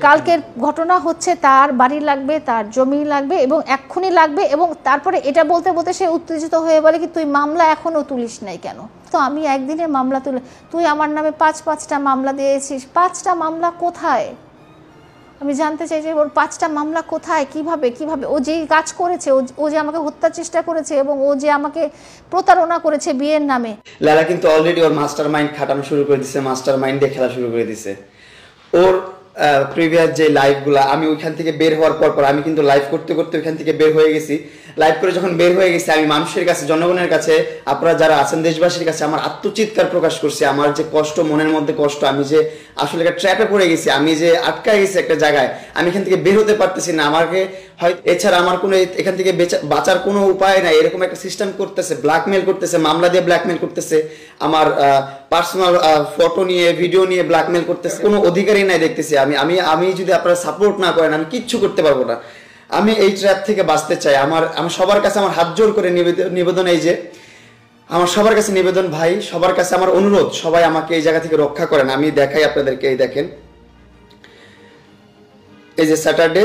কালকের ঘটনা হচ্ছে তার বাড়ি লাগবে, তার জমি লাগবে এবং এক্ষুনি লাগবে, এবং তারপরে এটা বলতে বলতে সে উত্তেজিত হয়ে বলে কি তুই মামলা এখনো তুলিস নাই কেন? তো আমি একদিনের মামলা তুই আমার নামে 5টা মামলা দিয়েছিস, 5টা মামলা কোথায়? আমি জানতে চাই যে ওর 5টা মামলা কোথায়, কিভাবে ও যে কাজ করেছে, ও যে আমাকে হত্যার চেষ্টা করেছে এবং ও যে আমাকে প্রতারণা করেছে বিয়ের নামে। লালা কিন্তু অলরেডি ওর মাস্টার মাইন্ড খাটানো শুরু করে দিছে, মাস্টার মাইন্ড দিয়ে খেলা শুরু করে দিছে। ওর প্রিভিয়াস যে লাইভগুলা, আমি ওইখান থেকে বের হওয়ার পর আমি কিন্তু লাইভ করতে করতে ওইখান থেকে বের হয়ে গেছি। লাইভ করে যখন বের হয়ে গেছি, আমি মানুষের কাছে, জনগণের কাছে, আপনারা যারা আছেন দেশবাসীর কাছে আমার আত্মচিৎকার প্রকাশ করছি, আমার যে কষ্ট, মনের মধ্যে কষ্ট, আমি যে আসলে একটা ট্র্যাপে পড়ে গেছি, আমি যে আটকায় গেছি একটা জায়গায়, আমি এখান থেকে বের হতে পারতেছি না। আমাকে হয়তো এছাড়া আমার কোনো এখান থেকে বাঁচার কোনো উপায় নাই, এরকম একটা সিস্টেম করতেছে, ব্ল্যাকমেল করতেছে, মামলা দিয়ে ব্ল্যাকমেল করতেছে, আমার পার্সোনাল ফটো নিয়ে, ভিডিও নিয়ে ব্ল্যাকমেল করতেছে। কোনো অধিকারই নাই দেখতেছি। আমি যদি আপনারা সাপোর্ট না করেন আমি কিচ্ছু করতে পারবো না। আমি এই ট্র্যাপ থেকে বাঁচতে চাই। আমার সবার কাছে আমার হাত জোর করে নিবেদন, এই যে আমার সবার কাছে নিবেদন, ভাই সবার কাছে আমার অনুরোধ, সবাই আমাকে এই জায়গা থেকে রক্ষা করেন। আমি দেখাই আপনাদেরকে, এই দেখেন, এই যে স্যাটারডে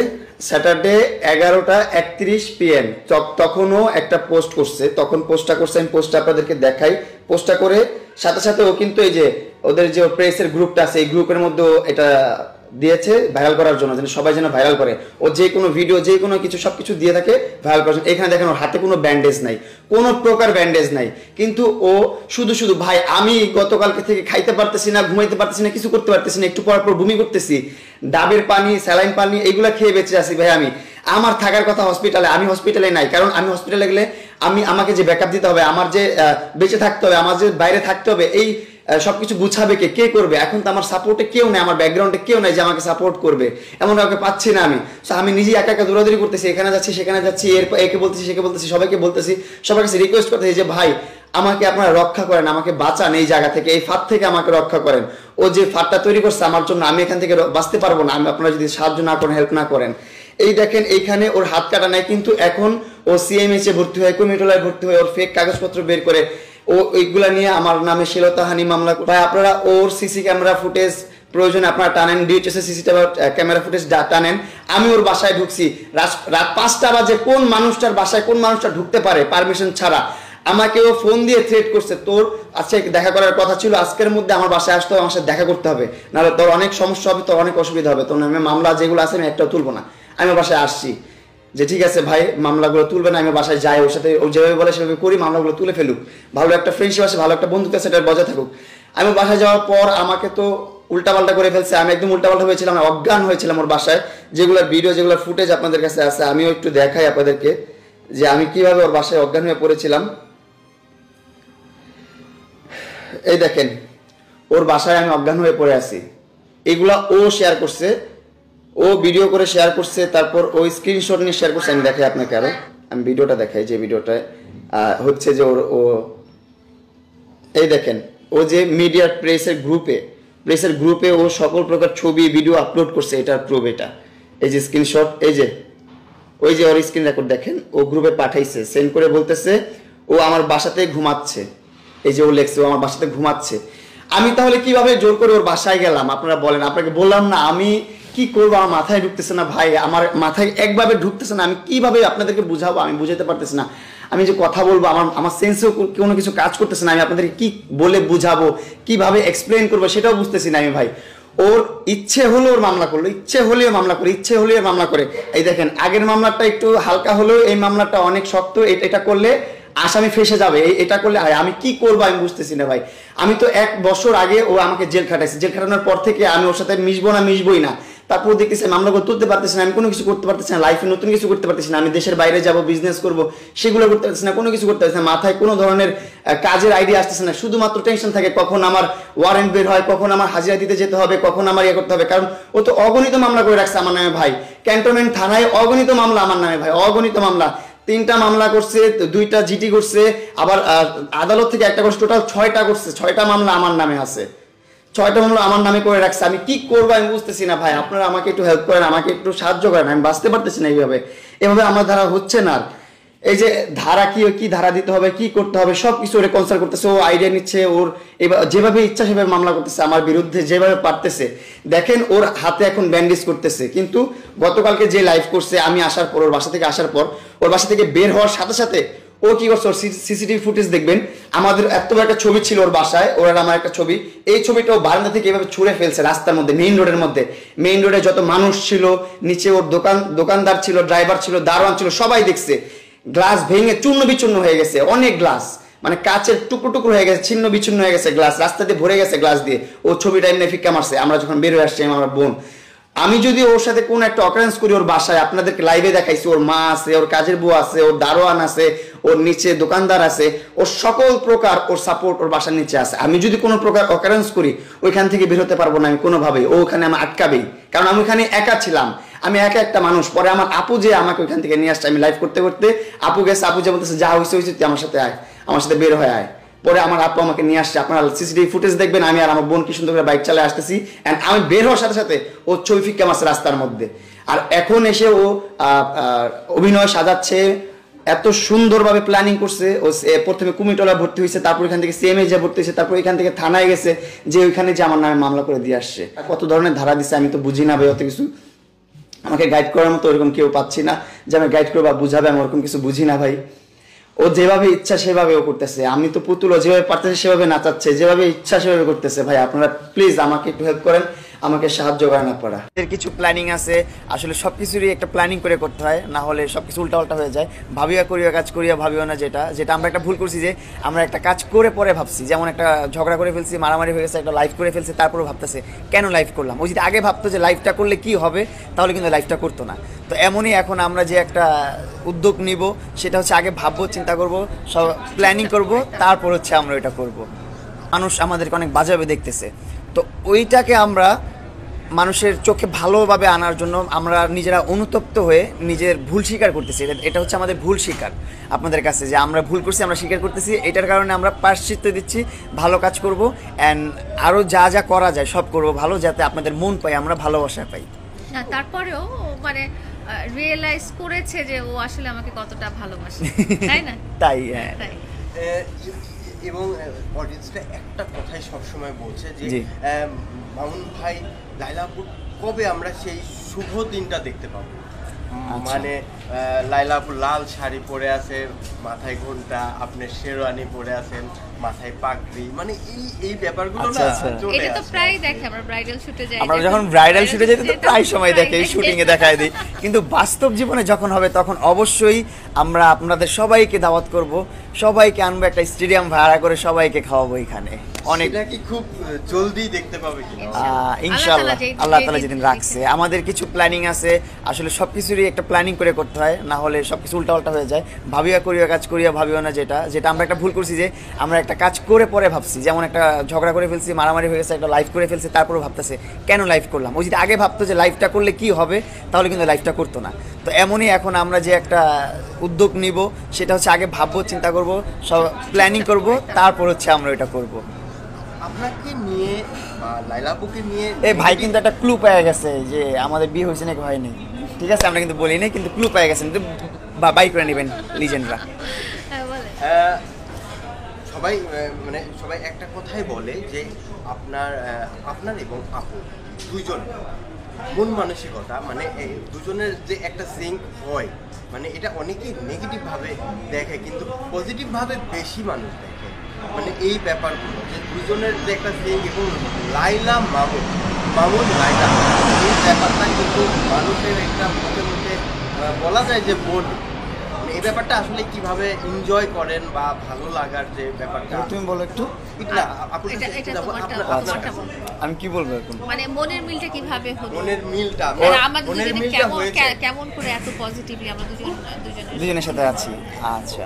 11:31 PM তখনও একটা পোস্ট করছে, তখন পোস্টটা করছে, আমি পোস্টটা আপনাদেরকে দেখাই। পোস্টটা করে সাথে সাথে ও কিন্তু এই যে ওদের যে প্রেসের গ্রুপটা আছে এই গ্রুপের মধ্যে এটা দিয়েছে ভাইরাল করার জন্য, যেন সবাই যেন ভাইরাল করে। ও যে কোনো ভিডিও যে কোনো কিছু সবকিছু দিয়ে থাকে ভাইরাল করার জন্য। এখানে দেখেন ওর হাতে কোনো ব্যান্ডেজ নাই, কোনো প্রকার ব্যান্ডেজ নাই, কিন্তু ও শুধু শুধু ভাই আমি গতকালকে থেকে খাইতে পারতেছি না, ঘুমাইতে পারতেছি না, কিছু করতে পারতেছি না, একটু পর পর বমি করতেছি, ডাবের পানি স্যালাইন পানি এইগুলা খেয়ে বেঁচে আছি ভাই। আমি আমার থাকার কথা হসপিটালে, আমি হসপিটালে নাই, কারণ আমি হসপিটালে গেলে আমাকে যে ব্যাকআপ দিতে হবে, আমার যে বেঁচে থাকতে হবে, আমার যে বাইরে থাকতে হবে, এই সবকিছু গুছাবে কে করবে? এখন তো আমার সাপোর্টে কেউ নাই, আমার ব্যাকগ্রাউন্ডে কেউ নাই যে আমাকে সাপোর্ট করবে, এমন কাউকে পাচ্ছি না আমি। আমি নিজেই একা একা দৌড়াদৌড়ি করতেছি, এখানে যাচ্ছি সেখানে যাচ্ছি, একে বলতেছি সেকে বলতেছি, সবাইকে বলতেছি, সবার কাছে রিকোয়েস্ট করতেছি যে ভাই আমাকে আপনারা রক্ষা করেন, আমাকে বাঁচান এই জায়গা থেকে, এই ফাঁদ থেকে আমাকে রক্ষা করেন। ও যে ফাঁদটা তৈরি করছে আমার জন্য, আমি এখান থেকে বাঁচতে পারবো না আমি আপনারা যদি সাহায্য না করেন, হেল্প না করেন। এই দেখেন এইখানে ওর হাত কাটা নাই, কিন্তু এখন ও সিএমএইচে ভর্তি হয়, কমিউনিটি ভর্তি হয়, ওর ফেক কাগজপত্র বের করে ও এইগুলা নিয়ে আমার নামে শ্লীলতাহানি মামলা। ভাই আপনারা ওর সিসি ক্যামেরা ফুটেজ প্রয়োজনে আপনারা টানেন, ডিএইচএস এর সিসি ক্যামেরা ফুটেজ টানেন। আমি ওর বাসায় ঢুকছি রাত 5টা বাজে, কোন মানুষটার বাসায় কোন মানুষটা ঢুকতে পারে পারমিশন ছাড়া? আমাকে ও ফোন দিয়ে থ্রেট করছে, তোর আজকে দেখা করার কথা ছিল, আজকের মধ্যে আমার বাসায় আসতে হবে, আমার সাথে দেখা করতে হবে, নাহলে তোর অনেক সমস্যা হবে, তোর অনেক অসুবিধা হবে, তোর নামে মামলা যেগুলো আছে আমি একটাও তুলবো না। আমি বাসায় আসছি যে ঠিক আছে ভাই মামলাগুলো তুলবে না, আমি বাসায় যাই, ওর সাথে ও যেভাবে বলে সেভাবে করি, মামলাগুলো তুলে ফেলুক, ভালো একটা ফ্রেন্ডশিপ আছে, ভালো একটা বন্ধুত্ব আছে, এটা বজায় থাকুক। আমি বাসায় যাওয়ার পর আমাকে তো উল্টাপাল্টা করে ফেলছে, আমি একদম উল্টাপাল্টা হয়েছিলাম, আমি অজ্ঞান হয়েছিলাম ওর বাসায়। যেগুলোর ভিডিও যেগুলোর ফুটেজ আপনাদের কাছে আছে, আমিও একটু দেখাই আপনাদেরকে যে আমি কিভাবে ওর বাসায় অজ্ঞান হয়ে পড়েছিলাম। এই দেখেন ওর বাসায় আমি অজ্ঞান হয়ে পড়ে আছি, এগুলা ও শেয়ার করছে, ও ভিডিও করে শেয়ার করছে, তারপর ও স্ক্রিনশট নিয়ে শেয়ার করছে। আমি দেখাই আপনাকে, আরো আমি ভিডিওটা দেখাই, যে ভিডিওটা হচ্ছে যে ও এই দেখেন ও যে মিডিয়া প্রেসের গ্রুপে ও সকল প্রকার ছবি ভিডিও আপলোড করছে, এটার প্রুফ এটা, এই যে স্ক্রিনশট, এই যে ওই যে ওর স্ক্রিন রেকর্ড দেখেন, ও গ্রুপে পাঠাইছে, সেন্ড করে বলতেছে ও আমার বাসাতে ঘুমাচ্ছে, এই যে ও লেখছে ও আমার বাসাতে ঘুমাচ্ছে। আমি তাহলে কিভাবে জোর করে ওর বাসায় গেলাম আপনারা বলেন? আপনাকে বললাম না আমি কি করবো, আমার মাথায় ঢুকতেছে না ভাই, আমার মাথায় একভাবে ঢুকতেছে না, আমি কিভাবে আপনাদেরকে বুঝাবো, আমি বুঝাতে পারতেছি না। আমি যে কথা বলবো আমার সেন্সেও কোনো কিছু কাজ করতেছে না, আমি আপনাদেরকে কি বলে বুঝাবো, কিভাবে এক্সপ্লেন করবো সেটাও বুঝতেছি না আমি ভাই। ওর ইচ্ছে হলো ওর মামলা করলো, ইচ্ছে হলেও মামলা করে, ইচ্ছে হলেও মামলা করে। এই দেখেন আগের মামলাটা একটু হালকা হলেও এই মামলাটা অনেক শক্ত, এটা করলে আসামি ফেসে যাবে, এটা করলে আমি কি করবো আমি বুঝতেছি না ভাই। আমি তো 1 বছর আগে ও আমাকে জেল খাটাইছে, জেল খাটানোর পর থেকে আমি ওর সাথে মিশবই না, তারপর দেখতেছি মামলাগুলো তুলতে পারতেছি না, আমি কোনো কিছু করতে পারতেছি না, লাইফে নতুন কিছু করতে পারতেছি না, আমি দেশের বাইরে যাব, বিজনেস করব, সেগুলো করতে পারতেছি না, কোনো কিছু করতে পারতেছি না, মাথায় কোনো ধরনের কাজের আইডিয়া আসতেছে না, শুধুমাত্র টেনশন থাকে কখন আমার ওয়ারেন্ট বের হয়, কখন আমার হাজিরা দিতে যেতে হবে, কখন আমার ইয়ে করতে হবে। কারণ ও তো অগণিত মামলা করে রাখছে আমার নামে ভাই, ক্যান্টনমেন্ট থানায় অগণিত মামলা আমার নামে ভাই, অগণিত মামলা, 3টা মামলা করছে, 2টা জিটি করছে, আবার আদালত থেকে একটা করছে, টোটাল 6টা করছে, 6টা মামলা আমার নামে আছে, 6টা মামলা আমার নামে করে রাখছে। আমি কি করবো আমি বুঝতেছি না ভাই, আপনারা আমাকে একটু হেল্প করেন, আমাকে একটু সাহায্য করেন, আমি বাঁচতে পারতেছি না এভাবে আমার ধারা হচ্ছে না। এই যে ধারা কি ধারা দিতে হবে, কি করতে হবে, সবকিছু ওরে কনসাল্ট করতেছে, ও আইডিয়া নিচ্ছে, ওর যেভাবে ইচ্ছা সেভাবে মামলা করতেছে আমার বিরুদ্ধে, যেভাবে পারতেছে। দেখেন ওর হাতে এখন ব্যান্ডেজ করতেছে, কিন্তু গতকালকে যে লাইভ করছে আমি আসার পর, ওর বাসা থেকে আসার পর, ওর বাসা থেকে বের হওয়ার সাথে সাথে ও কি করছে, ওর সিসিটিভি ফুটেজ দেখবেন, আমাদের এত বড় একটা ছবি ছিল ওর বাসায়, ওর আর আমার একটা ছবি, এই ছবিটা ও বারান্দা থেকে এভাবে ছুঁড়ে ফেলছে রাস্তার মধ্যে, মেইন রোডের মধ্যে, মেইন রোডে যত মানুষ ছিল, নিচে ওর দোকানদার ছিল, ড্রাইভার ছিল, দারোয়ান ছিল, সবাই দেখছে, গ্লাস ভেঙে চূর্ণ বিচূর্ণ হয়ে গেছে, অনেক গ্লাস মানে কাচের টুকরো টুকরো হয়ে গেছে, ছিন্ন বিচ্ছিন্ন হয়ে গেছে গ্লাস, রাস্তা দিয়ে ভরে গেছে গ্লাস দিয়ে। ও ছবিটা এমনি ফিক্কা মারছে, আমরা যখন বের হয়ে আসছি আমার বোন, আমি যদি ওর সাথে কোন একটা অকারেন্স করি ওর বাসায়, আপনাদেরকে লাইভে দেখাইছি, ওর মা আছে, ওর কাজের বউ আছে, ওর দারোয়ান আছে, ওর নিচে দোকানদার আছে, ওর সকল প্রকার ওর সাপোর্ট ওর বাসার নিচে আছে। আমি যদি কোনো প্রকার অকারেন্স করি ওইখান থেকে বের হতে পারবো না আমি কোনোভাবেই, ও ওখানে আমি আটকাবেই, কারণ আমি ওখানে একা ছিলাম, আমি একা একটা মানুষ। পরে আমার আপু যে আমাকে ওইখান থেকে নিয়ে আসছে, আমি লাইভ করতে করতে আপু গেছে, আপু যে বলতেছে যা হয়েছে তুই আমার সাথে আয়, আমার সাথে বের হয়ে আয়। পরে আমার আপু আমাকে নিয়ে আসছে, আপনারা সিসিটিভি ফুটেজ দেখবেন, আমি আর আমার বোন কি সুন্দর করে বাইক চালিয়ে আসতেছি, এন্ড আমি বের হওয়ার সাথে সাথে ও ছবি ফিক্কা মারছে রাস্তার মধ্যে। আর এখন এসে ও অভিনয় সাজাচ্ছে, এত সুন্দরভাবে প্ল্যানিং করছে। ও প্রথমে কুমিটোলা ভর্তি হয়েছে, তারপর এখান থেকে সিএমএ যা ভর্তি হয়েছে, তারপর এখান থেকে থানায় গেছে, যে ওইখানে যে আমার নামে মামলা করে দিয়ে আসছে। কত ধরনের ধারা দিচ্ছে আমি তো বুঝি না ভাই, অত কিছু আমাকে গাইড করার মতো ওরকম কেউ পাচ্ছি না যে আমি গাইড করবো বা বুঝাবে, আমি ওরকম কিছু বুঝি না ভাই। ও যেভাবে ইচ্ছা সেভাবে ও করতেছে, আমি তো পুতুল, ও যেভাবে পারতেছে সেভাবে নাচাচ্ছে, যেভাবে ইচ্ছা সেভাবে করতেছে। ভাই আপনারা প্লিজ আমাকে একটু হেল্প করেন, আমাকে সাহায্য করেন আপনারা। এর কিছু প্ল্যানিং আছে, আসলে সব কিছুরই একটা প্ল্যানিং করে করতে হয়, না হলে সব কিছু উল্টাপাল্টা হয়ে যায়। ভাবিয়া করিয়া কাজ করিয়া ভাবিও না, যেটা আমরা একটা ভুল করছি যে আমরা একটা কাজ করে পরে ভাবছি, যেমন একটা ঝগড়া করে ফেলছি, মারামারি হয়ে গেছে, একটা লাইফ করে ফেলছি, তারপরে ভাবতেছে কেন লাইফ করলাম। ও যদি আগে ভাবতো যে লাইফটা করলে কি হবে, তাহলে কিন্তু লাইফটা করতো না। তো এমনই এখন আমরা যে একটা উদ্যোগ নিব, সেটা হচ্ছে আগে ভাববো, চিন্তা করব, সব প্ল্যানিং করব, তারপর হচ্ছে আমরা এটা করব। মানুষ আমাদেরকে অনেক বাজেভাবে দেখতেছে, তো ওইটাকে আমরা মানুষের চোখে ভালোভাবে আনার জন্য আমরা নিজেরা অনুতপ্ত হয়ে নিজের ভুল স্বীকার করতেছি। এটা হচ্ছে আমাদের ভুল স্বীকার আপনাদের কাছে, যে আমরা ভুল করছি, আমরা স্বীকার করতেছি। এটার কারণে আমরা প্রায়শ্চিত্ত দিচ্ছি, ভালো কাজ করব, অ্যান্ড আরও যা যা করা যায় সব করব ভালো, যাতে আপনাদের মন পাই, আমরা ভালোবাসা পাই। না, তারপরেও মানে রিয়েলাইজ করেছে যে ও আসলে আমাকে কতটা ভালোবাসে, তাই না? তাই, হ্যাঁ। তাই। এবং অডিয়েন্সটা একটা কথাই সবসময় বলছে যে জি। মামুন ভাই, লাইলাপুর কবে আমরা সেই শুভ দিনটা দেখতে পাবো? আচ্ছা। মানে লাইলাপুর লাল শাড়ি পরে আছে, মাথায় ঘোমটা, আপনি শেরওয়ানি পরে আছেন, মাথায় পাগড়ি, মানে এই ব্যাপারগুলো আচ্ছা, না আচ্ছা। চলে এটা তো আসে। প্রায় দেখে, আমরা ব্রাইডাল শুটে যাই, আমরা যখন ব্রাইডাল শুটে যাই তো প্রায় সময় দেখে, শুটিং এ দেখায় দিই, কিন্তু বাস্তব জীবনে যখন হবে তখন অবশ্যই আমরা আপনাদের সবাইকে দাওয়াত করব, সবাইকে আনবো, একটা স্টেডিয়াম ভাড়া করে সবাইকে খাওয়াবো এখানে। অনেক সেটা কি খুব জলদি দেখতে পাবে কিনা? ইনশাআল্লাহ, আল্লাহ আল্লাহ তাআলা তাআলা যেদিন রাখছে। আমাদের কিছু প্ল্যানিং আছে, আসলে সব কিছুরই একটা প্ল্যানিং করে করতে হয়, না হলে সব কিছু উল্টাপাল্টা হয়ে যায়। ভাবিয়া করিয়া কাজ করিয়া ভাবিও না, যেটা আমরা একটা ভুল করছি যে আমরা একটা কাজ করে পরে ভাবছি, যেমন একটা ঝগড়া করে ফেলছি, মারামারি হয়ে গেছে, একটা লাইফ করে ফেলছি, তারপরে ভাবতেছে কেন লাইফ করলাম। ও যদি আগে ভাবতো যে লাইফটা করলে কি হবে, তাহলে কিন্তু লাইফটা করতো না। তো এমনই এখন আমরা যে একটা উদ্যোগ নিব, সেটা হচ্ছে আগে ভাববো, চিন্তা করব, সব প্ল্যানিং করব, তারপর হচ্ছে আমরা এটা করব। আপনাকে নিয়ে বা লাইলাপুকে নিয়ে এই ভাই কিন্তু একটা ক্লু পেয়ে গেছে যে আমাদের বিয়ে হয়েছে নাকি হয়নি, ঠিক আছে, আমরা কিন্তু বলি নাই, কিন্তু ক্লু পেয়ে গেছেন, কিন্তু বাই করে নেবেন লিজেন্ডরা। হ্যাঁ, বলে। সবাই মানে সবাই একটা কথাই বলে যে আপনার এবং আপু দুইজন মন মানসিকতা, মানে এই দুজনের যে একটা সিঙ্ক হয়, মানে এটা অনেকেই নেগেটিভ ভাবে দেখে, কিন্তু পজিটিভ ভাবে বেশি মানুষ দেখে। মানে এই ব্যাপারগুলো যে দুজনের যে একটা সিঙ্ক, এবং লাইলা মামুন লাইলা, এই ব্যাপারটা কিন্তু মানুষের একটা মুখে বলা যায় যে বোর্ড। এই ব্যাপারটা আসলে কিভাবে এনজয় করেন বা ভালো লাগার যে ব্যাপারটা, তুমি বলো একটু। আমি কি বলবো এখন? মানে মনের মিলটা কিভাবে হলো, মনের মিলটা আর আমাদের মনের দুজনে মিলটা হয়েছে কেমন করে এত পজিটিভলি আমরা দুজনের সাথে আছি। আচ্ছা,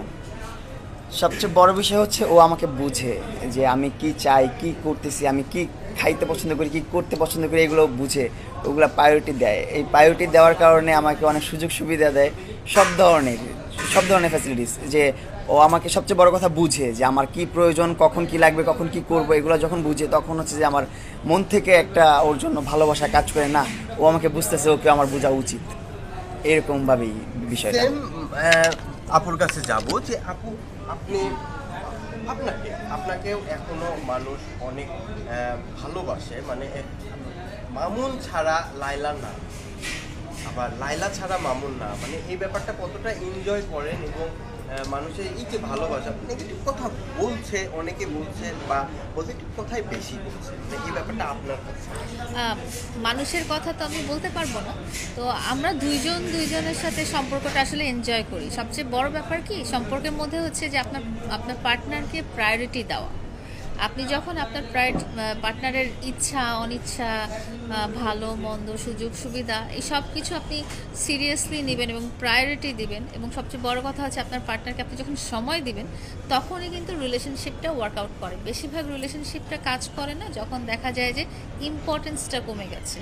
সবচেয়ে বড় বিষয় হচ্ছে ও আমাকে বুঝে যে আমি কি চাই, কি করতেছি, আমি কি খাইতে পছন্দ করি, কি করতে পছন্দ করি, এগুলো বুঝে ওগুলো প্রায়োরিটি দেয়। এই প্রায়োরিটি দেওয়ার কারণে আমাকে অনেক সুযোগ সুবিধা দেয়, সব ধরনের ফ্যাসিলিটিস। যে ও আমাকে সবচেয়ে বড় কথা বুঝে যে আমার কি প্রয়োজন, কখন কি লাগবে, কখন কি করব, এগুলো যখন বুঝে তখন হচ্ছে যে আমার মন থেকে একটা ওর জন্য ভালোবাসা কাজ করে, না ও আমাকে বুঝতেছে, ওকে আমার বোঝা উচিত, এরকমভাবেই বিষয়টা। আপুর কাছে যাব যে আপু, আপনাকেও এখনো মানুষ অনেক ভালোবাসে, মানে মামুন ছাড়া লাইলা না, আবার লাইলা ছাড়া মামুন না, মানে এই ব্যাপারটা কতটা এনজয় করেন? এবং মানুষের এই যে ভালোবাসা, নেগেটিভ কথা বলছে অনেকে, বলছেন বা পজিটিভ কথাই বেশি বলছে, মানে এই ব্যাপারটা আপনার কাছে? মানুষের কথা তো আমি বলতে পারবো না, তো আমরা দুইজনের সাথে সম্পর্কটা আসলে এনজয় করি। সবচেয়ে বড় ব্যাপার কি সম্পর্কের মধ্যে হচ্ছে যে আপনার পার্টনারকে প্রায়োরিটি দেওয়া। আপনি যখন আপনার পার্টনারের ইচ্ছা অনিচ্ছা, ভালো মন্দ, সুযোগ সুবিধা, এই সব কিছু আপনি সিরিয়াসলি নেবেন এবং প্রায়োরিটি দিবেন, এবং সবচেয়ে বড় কথা হচ্ছে আপনার পার্টনারকে আপনি যখন সময় দিবেন, তখনই কিন্তু রিলেশনশিপটা ওয়ার্কআউট করে। বেশিরভাগ রিলেশনশিপটা কাজ করে না যখন দেখা যায় যে ইম্পর্টেন্সটা কমে গেছে।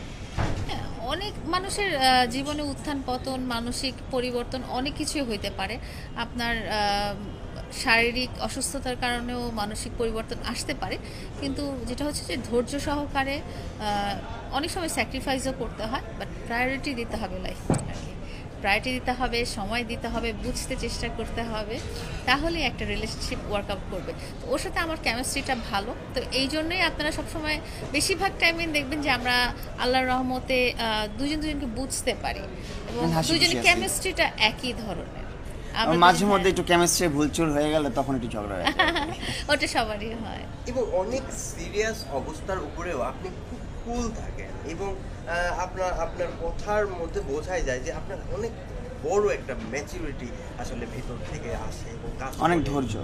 হ্যাঁ, অনেক মানুষের জীবনে উত্থান পতন, মানসিক পরিবর্তন অনেক কিছুই হইতে পারে। আপনার শারীরিক অসুস্থতার কারণেও মানসিক পরিবর্তন আসতে পারে, কিন্তু যেটা হচ্ছে যে ধৈর্য সহকারে অনেক সময় স্যাক্রিফাইসও করতে হয়, বাট প্রায়োরিটি দিতে হবে লাইফ, প্রায়োরিটি দিতে হবে, সময় দিতে হবে, বুঝতে চেষ্টা করতে হবে, তাহলেই একটা রিলেশনশিপ ওয়ার্কআউট করবে। তো ওর সাথে আমার কেমিস্ট্রিটা ভালো, তো এই জন্যই আপনারা সবসময় বেশিরভাগ টাইমে দেখবেন যে আমরা আল্লাহর রহমতে দুজনকে বুঝতে পারি, এবং দুজনের কেমিস্ট্রিটা একই ধরনের। আমরা মাঝে দুজন- মধ্যে একটু কেমিস্ট্রি ভুলচুল হয়ে গেলে তখন একটু ঝগড়া হয়ে যায়। ওটা সবারই হয়। এবং অনেক সিরিয়াস অবস্থার উপরেও আপনি খুব কুল থাকেন এবং আপনার আপনার কথার মধ্যে বোঝাই যায় যে আপনার অনেক বড় একটা ম্যাচুরিটি আসলে ভেতর থেকে আসে এবং কাজ অনেক করে। ধৈর্য।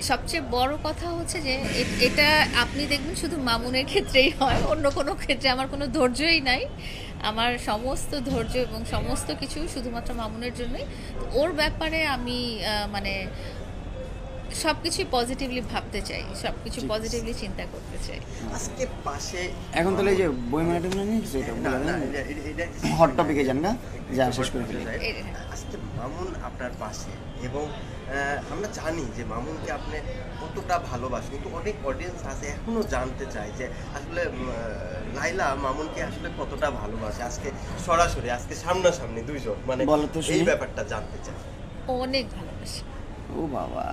সবচেয়ে বড় কথা হচ্ছে যে এটা আপনি দেখবেন শুধু মামুনের ক্ষেত্রেই হয়, অন্য কোনো ক্ষেত্রে আমার কোনো ধৈর্যই নাই। আমার সমস্ত ধৈর্য এবং সমস্ত কিছু শুধুমাত্র মামুনের জন্যই। তো ওর ব্যাপারে আমি মানে সব কিছুই পজিটিভলি ভাবতে চাই, সব কিছু পজিটিভলি চিন্তা করতে চাই। আজকে পাশে এখন তাহলে এই যে বইমেলাটা নিয়ে কিছু এটা না, বলে না, দেন। এটা হট টপিকে যান না, যা শেষ করে ফেলি। আজকে মামুন আপনার পাশে এবং আমরা জানি যে মামুনকে আপনি কতটা ভালোবাসেন, কিন্তু অনেক অডিয়েন্স আছে এখনো জানতে চায় যে আসলে লাইলা মামুনকে আসলে কতটা ভালোবাসে। আজকে সরাসরি আজকে সামনাসামনি দুইজন মানে বলো তো শুনি। এই ব্যাপারটা জানতে চায়। অনেক ভালোবাসি। ও বাবা,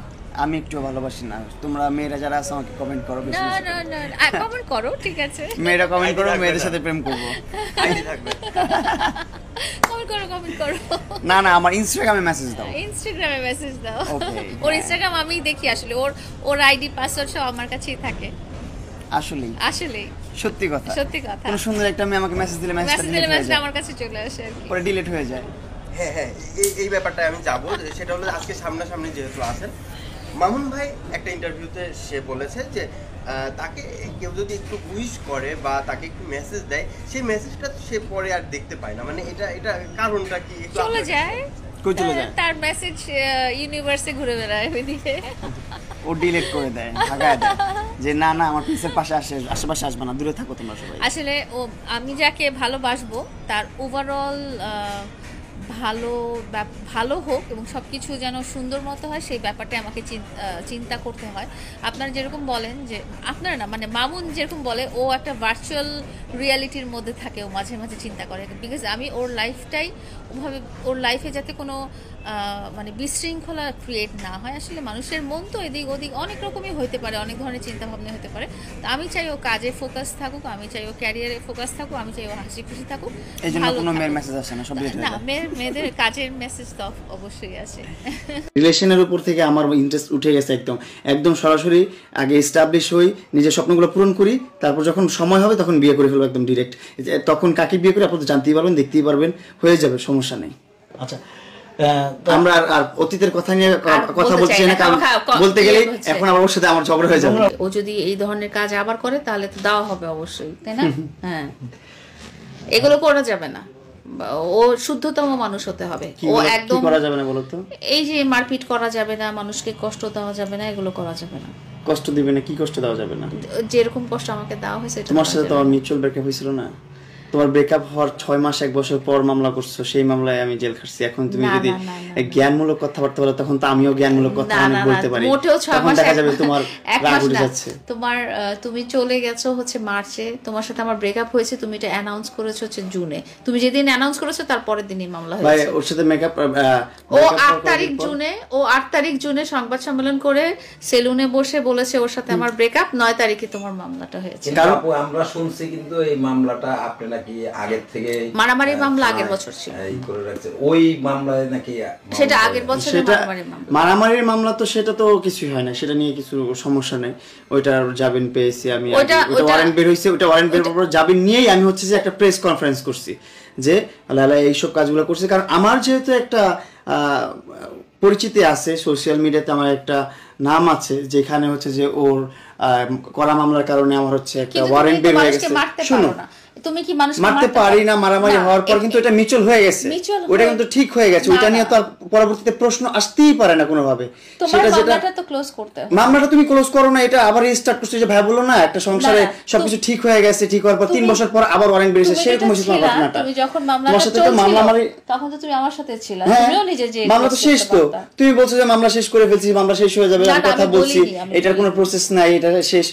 আমি একটু ভালোবাসি না। তোমরা মেয়েরা যারা আছে আমাকে কমেন্ট করো, বেশি না বেশি না করে। না কমেন্ট করো, ঠিক আছে, মেয়েরা কমেন্ট করো, থাকবে মেয়েদের না। সাথে প্রেম করবো। আইডি থাকবে কমেন্ট করো। না না, আমার ইনস্টাগ্রামে মেসেজ দাও। ইনস্টাগ্রামে মেসেজ দাও। Okay, ওর হ্যাঁ। ইনস্টাগ্রাম আমিই দেখি আসলে, ওর আইডি পাসওয়ার্ড সব আমার কাছেই থাকে। আসলেই আসলেই সত্যি কথা। সত্যি কথা। কোনো সুন্দর একটা মেয়ে আমাকে মেসেজ দিলে মেসেজটা মেসেজ ডিলিট দিলে হয়ে মেসেজটা যায়, আমার কাছে চলে আসে আর কি। পরে ডিলিট হয়ে যায়। হ্যাঁ হ্যাঁ, এই ব্যাপারটা আমি যাবো। সেটা হলো আজকে সামনাসামনি যেহেতু আছেন, মামুন ভাই একটা ইন্টারভিউতে সে বলেছে যে তাকে কেউ যদি একটু উইশ করে বা তাকে একটু মেসেজ দেয়, সেই মেসেজটা সে পরে আর দেখতে পায় না। মানে এটা কারণটা কি একটু চলে আপনাকে- যায়, কই চলে যায়? তার মেসেজ ইউনিভার্সে ঘুরে বেড়ায় ওইদিকে। ও ডিলিট করে দেয়, ভাগায় দেয় যে না না আমার পিসের পাশে আশেপাশে আসবে না, দূরে থাকো তোমরা সবাই। আসলে আমি যাকে ভালোবাসবো তার ওভারঅল ভালো হোক এবং সব কিছু যেন সুন্দর মতো হয়, সেই ব্যাপারটা আমাকে চিন্তা করতে হয়। আপনারা যেরকম বলেন যে, আপনারা না মানে মামুন যেরকম বলে ও একটা ভার্চুয়াল রিয়ালিটির মধ্যে থাকে, ও মাঝে মাঝে চিন্তা করে। বিকজ আমি ওর লাইফটাই ওভাবে, ওর লাইফে যাতে কোনো মানে বিশৃঙ্খলা ক্রিয়েট না হয়। আসলে মানুষের মন তো এদিক ওদিক অনেক রকমই হতে পারে, অনেক ধরনের চিন্তা ভাবনা হতে পারে। তো আমি চাই ও কাজে ফোকাস থাকুক, আমি চাই ও ক্যারিয়ারে ফোকাস থাকুক, আমি চাই ও হাসি খুশি থাকুক, এই জন্য ভালো কোনো মেয়ের থাকুক। মেসেজ আসে না, সব ডিলিট হয়ে না, যায়। মেয়েদের কাজের মেসেজ তো অবশ্যই আসে। রিলেশনের উপর থেকে আমার ইন্টারেস্ট উঠে গেছে একদম একদম সরাসরি। আগে এস্টাবলিশ হই, নিজের স্বপ্নগুলো পূরণ করি, তারপর যখন সময় হবে তখন বিয়ে করে ফেলবো একদম ডিরেক্ট। তখন কাকে বিয়ে করে আপনারা তো জানতেই পারবেন, দেখতেই পারবেন, হয়ে যাবে, সমস্যা নেই। আচ্ছা, আমরা আর অতীতের কথা নিয়ে কথা বলতে বলছি চাই না, না, কারণ বলতে গেলে হচ্ছে। এখন আমার ওর সাথে আমার ঝগড়া হয়ে যাবে। ও যদি এই ধরনের কাজ আবার করে তাহলে তো দেওয়া হবে অবশ্যই, তাই না? হ্যাঁ, এগুলো করা যাবে না। ও শুদ্ধতম মানুষ হতে হবে। কি ও বলা- কি একদম করা যাবে না বলো তো? এই যে মারপিট করা যাবে না, মানুষকে কষ্ট দেওয়া যাবে না, এগুলো করা যাবে না। কষ্ট দিবে না? কি কষ্ট দেওয়া যাবে না? যেরকম কষ্ট আমাকে দেওয়া হয়েছে এটা তোমার করা সাথে তো যাবে আমার না। মিউচুয়াল ব্রেকআপ হয়েছিল না? তোমার ব্রেকআপ হওয়ার 6 মাস 1 বছর পর মামলা করছো, সেই মামলায় আমি জেল খাটছি। এখন তুমি না, যদি না, না, না, জ্ঞানমূলক কথাবার্তা বলো তখন তো আমিও জ্ঞানমূলক কথা না, অনেক না, বলতে না, পারি। মোটেও 6 তখন মাস দেখা এক- যাবে তোমার এক রাগ মাস উঠে না। যাচ্ছে। তোমার তুমি চলে গেছো হচ্ছে মার্চে, তোমার সাথে আমার ব্রেকআপ হয়েছে, তুমি এটা অ্যানাউন্স করেছো হচ্ছে জুনে। তুমি যেদিন অ্যানাউন্স করেছো তার পরের দিনই মামলা ভাই হয়েছে। ওর সাথে মেকআপ ও 8 তারিখ জুনে সংবাদ সম্মেলন করে সেলুনে বসে বলেছে ওর সাথে আমার ব্রেকআপ, 9 তারিখে তোমার মামলাটা হয়েছে। কিন্তু আপু আমরা শুনছি কিন্তু এই মামলাটা আপনি নাকি আগের থেকে মারামারি মামলা আগের বছর ছিল। এই করে রাখছেন, ওই মামলায় নাকি সেটা আগের বছরের সেটা মারামারি মামলা। মারামারির মামলা তো সেটা তো কিছুই হয় না, সেটা নিয়ে কিছু সমস্যা নেই। ওইটার জামিন পেয়েছি আমি, ওইটা ওয়ারেন্ট বের হয়েছে, ওইটা ওয়ারেন্ট বের হওয়ার পর জামিন নিয়েই আমি হচ্ছে যে একটা প্রেস কনফারেন্স করছি যে লালা এইসব কাজগুলো করছে। কারণ আমার যেহেতু একটা পরিচিতি আছে সোশ্যাল মিডিয়াতে, আমার একটা নাম আছে যেখানে হচ্ছে যে ওর করা মামলার কারণে আমার হচ্ছে একটা ওয়ারেন্ট বের হয়ে গেছে। শুনো, তুমি কি মানুষকে মারতে পারি না, মারামারি হওয়ার পর কিন্তু এটা মিউচুয়াল হয়ে গেছে, ওইটা কিন্তু ঠিক হয়ে গেছে। ওইটা নিয়ে তো আর পরবর্তীতে প্রশ্ন আসতেই পারে না কোনোভাবে। তোমার মামলাটা তো ক্লোজ করতে হবে। মামলাটা তুমি ক্লোজ করো না, এটা আবার রিস্টার্ট করছো। যে ভাই বললো না একটা সংসারে সবকিছু ঠিক হয়ে গেছে, ঠিক হওয়ার পর 3 বছর পর আবার ওয়ারেন্ট বেরিয়েছে, সেরকম হয়েছে তোমার ঘটনাটা। তুমি যখন মামলাটা চলছিল তখন তো তুমি আমার সাথে ছিলে, তুমিও নিজে যে মামলা তো শেষ, তো তুমি বলছো যে মামলা শেষ করে ফেলছি, মামলা শেষ হয়ে যাবে, আমি কথা বলছি এটার কোনো প্রসেস নাই, এটা শেষ,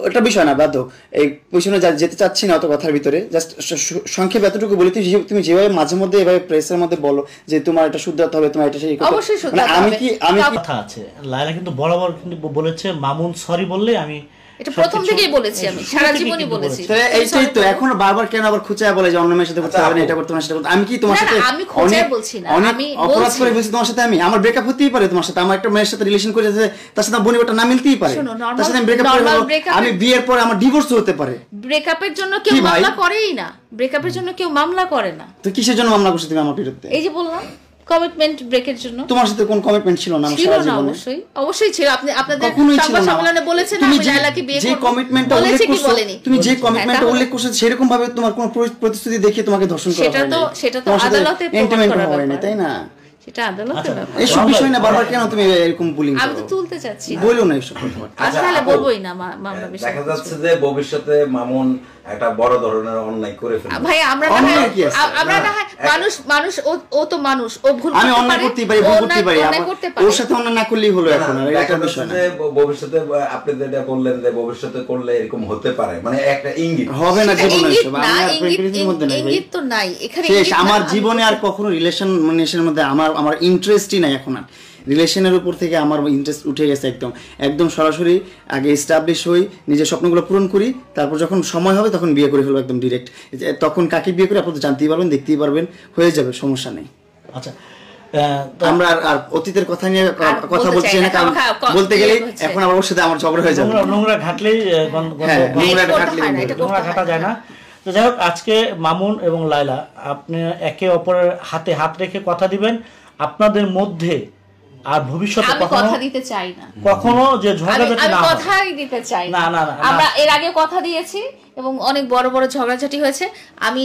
এটা বিষয় না। বাদ, এই পিছনে যেতে চাচ্ছি না অত কথার ভিতরে। জাস্ট সংক্ষেপে এতটুকু বলি, তুমি যেভাবে মাঝে মধ্যে এভাবে প্রেসের মধ্যে বলো যে তোমার এটা শুদ্ধতা হবে, তোমার এটা সেই কথা, অবশ্যই শুদ্ধতা মানে আমি হবে। কি কথা আছে, লায়লা কিন্তু বরাবর কিন্তু বলেছে মামুন সরি বললে আমি এটা প্রথম থেকেই বলেছি, আমি সারা জীবনই বলেছি। তাহলে এইটাই তো এখন বারবার কেন আবার খুঁচায় বলে যে অন্য মেয়ের সাথে করতে হবে না, এটা করতে হবে না, সেটা করতে। আমি কি তোমার সাথে আমি খুঁচায় বলছি না, আমি অপরাধ করে বলছি তোমার সাথে? আমি আমার ব্রেকআপ হতেই পারে তোমার সাথে, আমার একটা মেয়ের সাথে রিলেশন করেছে, তার সাথে বনিবটা না মিলতেই পারে, তার সাথে আমি ব্রেকআপ করে আমি বিয়ের পরে আমার ডিভোর্স হতে পারে। ব্রেকআপের জন্য কেউ মামলা করেই না, ব্রেকআপের জন্য কেউ মামলা করে না। তো কিসের জন্য মামলা করছো তুমি আমার বিরুদ্ধে? এই যে বললাম কমিটমেন্ট ব্রেকের জন্য। তোমার সাথে কোন কমিটমেন্ট ছিল না? ছিল না, অবশ্যই অবশ্যই ছিল। আপনি আপনাদের সংবাদ সম্মেলনে বলেছেন আমি লাইলাকে বিয়ে করব, যে কমিটমেন্টটা উল্লেখ করছো, তুমি যে কমিটমেন্টটা উল্লেখ করছো সেরকম ভাবে তোমার কোন প্রতিশ্রুতি দেখিয়ে তোমাকে ধর্ষণ করা হয়নি, সেটা তো আদালতে প্রমাণ করা হবে, তাই না? সেটা আদালতের ব্যাপার। এইসব বিষয় না বারবার কেন তুমি এরকম বুলিং করো? আমি তো তুলতে চাচ্ছি, বলো না এইসব কথা। আচ্ছা তাহলে বলবোই না মামলা বিষয়। দেখা যাচ্ছে যে ভবিষ্যতে মামুন একটা বড় ধরনের অন্যায় করে ফেলবে। ভাই আমরা না মানুষ ও তো মানুষ, ও ভুল করতে পারে, আমি অন্যায় করতে পারি, ভুল করতে পারি, ওর সাথে অন্যায় না করলেই হলো। এখন আর এটা বিষয় না। ভবিষ্যতে আপনি যেটা বললেন যে ভবিষ্যতে করলে এরকম হতে পারে, মানে একটা ইঙ্গিত হবে না জীবনে। এসব আমি আর প্রেগনেন্সির মধ্যে নাই ভাই, ইঙ্গিত তো নাই এখানে। শেষ আমার জীবনে আর কখনো রিলেশনের মধ্যে আমার ইন্টারেস্টই নাই এখন আর। রিলেশনের উপর থেকে আমার ইন্টারেস্ট উঠে গেছে একদম সরাসরি। আগে এস্টাবলিশ হই, নিজের স্বপ্নগুলো পূরণ করি, তারপর যখন সময় হবে তখন বিয়ে করে ফেলবো একদম ডিরেক্ট। তখন কাকে বিয়ে করে আপনারা জানতেই পারবেন, দেখতেই পারবেন, হয়ে যাবে, সমস্যা নেই। আচ্ছা আমরা আর অতীতের কথা নিয়ে কথা বলছি না, কারণ বলতে গেলে এখন আবার ওর সাথে আমার ঝগড়া হয়ে যাবে। নোংরা ঘাটলেই নোংরা ঘাটা যায় না। তো যাই হোক, আজকে মামুন এবং লায়লা আপনি একে অপরের হাতে হাত রেখে কথা দিবেন আপনাদের মধ্যে, আর ভবিষ্যতে কথা দিতে চাই না কখনো যে ঝগড়াঝাটি না হয়। কথাই দিতে চাই না। আমরা এর আগে কথা দিয়েছি এবং অনেক বড় বড় ঝগড়াঝাটি হয়েছে। আমি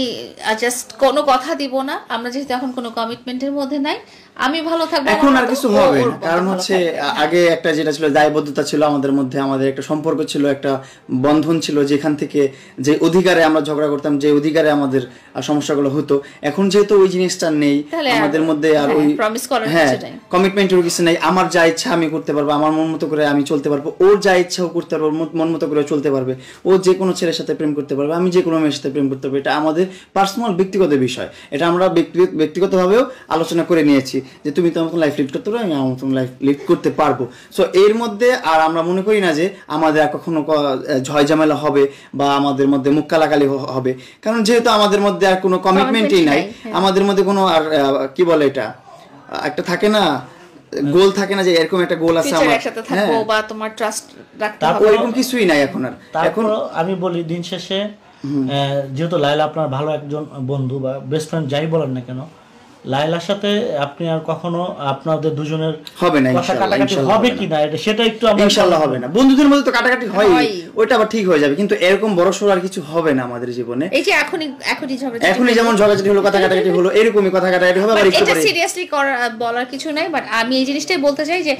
জাস্ট কোনো কথা দিব না, আমরা যেহেতু এখন কোনো কমিটমেন্টের মধ্যে নাই। আমি ভালো থাকবো, এখন আর কিছু হবে না, কারণ হচ্ছে আগে একটা যেটা ছিল দায়বদ্ধতা ছিল আমাদের মধ্যে, আমাদের একটা সম্পর্ক ছিল, একটা বন্ধন ছিল, যেখান থেকে যে অধিকারে আমরা ঝগড়া করতাম, যে অধিকারে আমাদের সমস্যাগুলো হতো, এখন যেহেতু ওই জিনিসটা নেই আমাদের মধ্যে, আর ওই কমিটমেন্টের কিছু নেই। আমার যা ইচ্ছা আমি করতে পারবো, আমার মন মতো করে আমি চলতে পারবো, ওর যা ইচ্ছা ও করতে পারবো, মন মতো করে চলতে পারবে। ও যে কোনো ছেলের সাথে প্রেম করতে পারবে, আমি যে কোনো মেয়ের সাথে প্রেম করতে পারবো। এটা আমাদের পার্সোনাল ব্যক্তিগত বিষয়, এটা আমরা ব্যক্তিগতভাবেও আলোচনা করে নিয়েছি যে তুমি তোমার মতন লাইফ লিড করতে পারো, আমি আমার মতন লাইফ লিড করতে পারবো। সো এর মধ্যে আর আমরা মনে করি না যে আমাদের কখনো ঝয় ঝামেলা হবে বা আমাদের মধ্যে মুখ কালাকালি হবে, কারণ যেহেতু আমাদের মধ্যে আর কোনো কমিটমেন্টই নাই, আমাদের মধ্যে কোনো আর কি বলে এটা একটা থাকে না, গোল থাকে না যে এরকম একটা গোল আছে আমার একসাথে থাকবো বা তোমার ট্রাস্ট রাখতে হবে, এরকম কিছুই নাই এখন আর। এখন আমি বলি দিন শেষে যেহেতু লায়লা আপনার ভালো একজন বন্ধু বা বেস্ট ফ্রেন্ড যাই বলেন না কেন, লায়লার সাথে আপনি আর কখনো আপনাদের দুজনের হবে না, কাটাকাটি হবে কি না সেটা একটু ইনশাআল্লাহ হবে না। বন্ধুদের মধ্যে তো কাটাকাটি হয়, ওইটা আবার ঠিক হয়ে যাবে, কিন্তু এরকম বড়সড় আর কিছু হবে না আমাদের জীবনে। এই যে এখনই যেমন ঝগড়াঝাটি হলো, কথা কাটাকাটি হলো, এরকমই কথা কাটাকাটি হবে। আবার এটা সিরিয়াসলি বলার কিছু নাই, বাট আমি এই জিনিসটাই বলতে চাই যে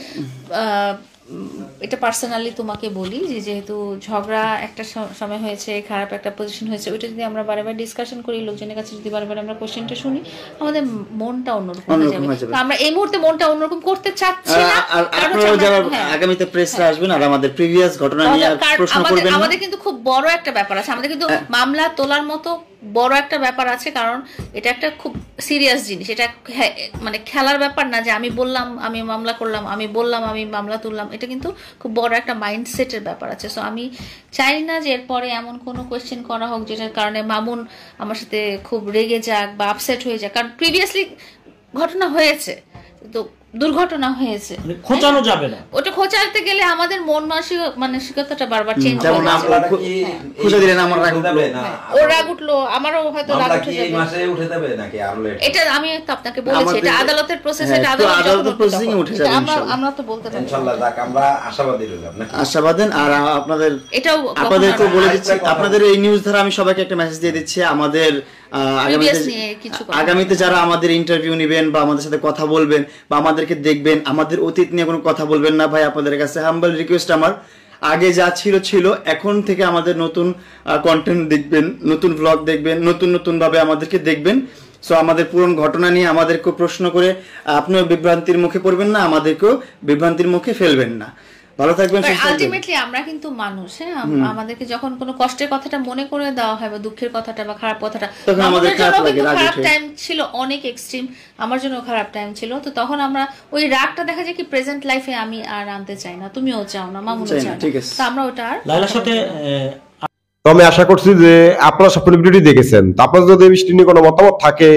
এটা পার্সোনালি তোমাকে বলি যে যেহেতু ঝগড়া একটা সময় হয়েছে, খারাপ একটা পজিশন হয়েছে, ওইটা যদি আমরা বারবার ডিসকাশন করি, লোকজনের কাছে যদি বারবার আমরা কোশ্চেনটা শুনি, আমাদের মনটা অন্যরকম হয়ে যাবে। তো আমরা এই মুহূর্তে মনটা অন্যরকম করতে চাচ্ছি না। আর আপনারা যারা আগামীতে প্রেসরা আসবেন আর আমাদের প্রিভিয়াস ঘটনা নিয়ে প্রশ্ন করবেন, আমাদের কিন্তু খুব বড় একটা ব্যাপার আছে, আমাদের কিন্তু মামলা তোলার মতো বড় একটা ব্যাপার আছে, কারণ এটা একটা খুব সিরিয়াস জিনিস। এটা মানে খেলার ব্যাপার না যে আমি বললাম আমি মামলা করলাম, আমি বললাম আমি মামলা তুললাম। এটা কিন্তু খুব বড় একটা মাইন্ডসেটের ব্যাপার আছে। সো আমি চাই না যে এরপরে এমন কোনো কোয়েশ্চেন করা হোক যেটার কারণে মামুন আমার সাথে খুব রেগে যাক বা আপসেট হয়ে যাক, কারণ প্রিভিয়াসলি ঘটনা হয়েছে, তো দুর্ঘটনা হয়েছে, খোঁচানো যাবে না। ওটা খোঁচাতে গেলে আমাদের মন মানসিকতাটা বারবার চেঞ্জ হবে। খুঁজে দিলেন আমার রাগ উঠবে না, ও রাগ উঠলো, আমারও হয়তো রাগ উঠে যাবে। এই মাসে উঠে যাবে নাকি আরো লেট? এটা আমি তো আপনাকে বলেছি, এটা আদালতের প্রসেস, এটা আদালতের প্রসেসিং এ উঠে যাবে ইনশাআল্লাহ। আমরা তো বলতে পারি ইনশাআল্লাহ। যাক আমরা আশাবাদী রইলাম নাকি? আশাবাদেন। আর আপনাদেরকে বলে দিচ্ছি, আপনাদের এই নিউজ দ্বারা আমি সবাইকে একটা মেসেজ দিয়ে দিচ্ছি, আমাদের আগামীতে যারা আমাদের ইন্টারভিউ নেবেন বা আমাদের সাথে কথা বলবেন বা আমাদেরকে দেখবেন, আমাদের অতীত নিয়ে কোনো কথা বলবেন না ভাই। আপনাদের কাছে হাম্বল রিকোয়েস্ট আমার, আগে যা ছিল, এখন থেকে আমাদের নতুন কন্টেন্ট দেখবেন, নতুন ব্লগ দেখবেন, নতুন ভাবে আমাদেরকে দেখবেন। সো আমাদের পুরনো ঘটনা নিয়ে আমাদেরকে প্রশ্ন করে আপনিও বিভ্রান্তির মুখে পড়বেন না, আমাদেরকেও বিভ্রান্তির মুখে ফেলবেন না। ভালো থাকবেন, সুস্থ থাকবেন। আলটিমেটলি আমরা কিন্তু মানুষ, হ্যাঁ, আমাদেরকে যখন কোনো কষ্টের কথাটা মনে করে দেওয়া হয় বা দুঃখের কথাটা বা খারাপ কথাটা, তখন আমাদের আমাদের খারাপ জন্য লাগে, কিন্তু রাগ খারাপ ওঠে। টাইম ছিল, অনেক এক্সট্রিম, আমার জন্য খারাপ টাইম ছিল। তো তখন আমরা ওই রাগটা দেখা যায় কি প্রেজেন্ট লাইফে আমি আর আনতে চাই না, তুমিও চাও না, মামুনও চাই না, চায় না, ঠিক আছে। তো আমরা ওটা আর লাইলার সাথে তো আমি আশা করছি যে আপনারা সম্পূর্ণ ভিডিওটি দেখেছেন। তো আপনাদের যদি এই বিষয়টি নিয়ে কোনো মতামত থাকে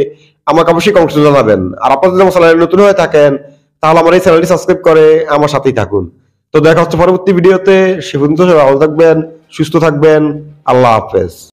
আমাকে অবশ্যই কমেন্টে জানাবেন। আর আপনারা যদি আমার চ্যানেলে নতুন হয়ে থাকেন তাহলে আমার এই চ্যানেলটি সাবস্ক্রাইব করে আমার সাথেই থাকুন। তো দেখা হচ্ছে পরবর্তী ভিডিওতে। সে পর্যন্ত সবাই ভালো থাকবেন, সুস্থ থাকবেন। আল্লাহ হাফেজ।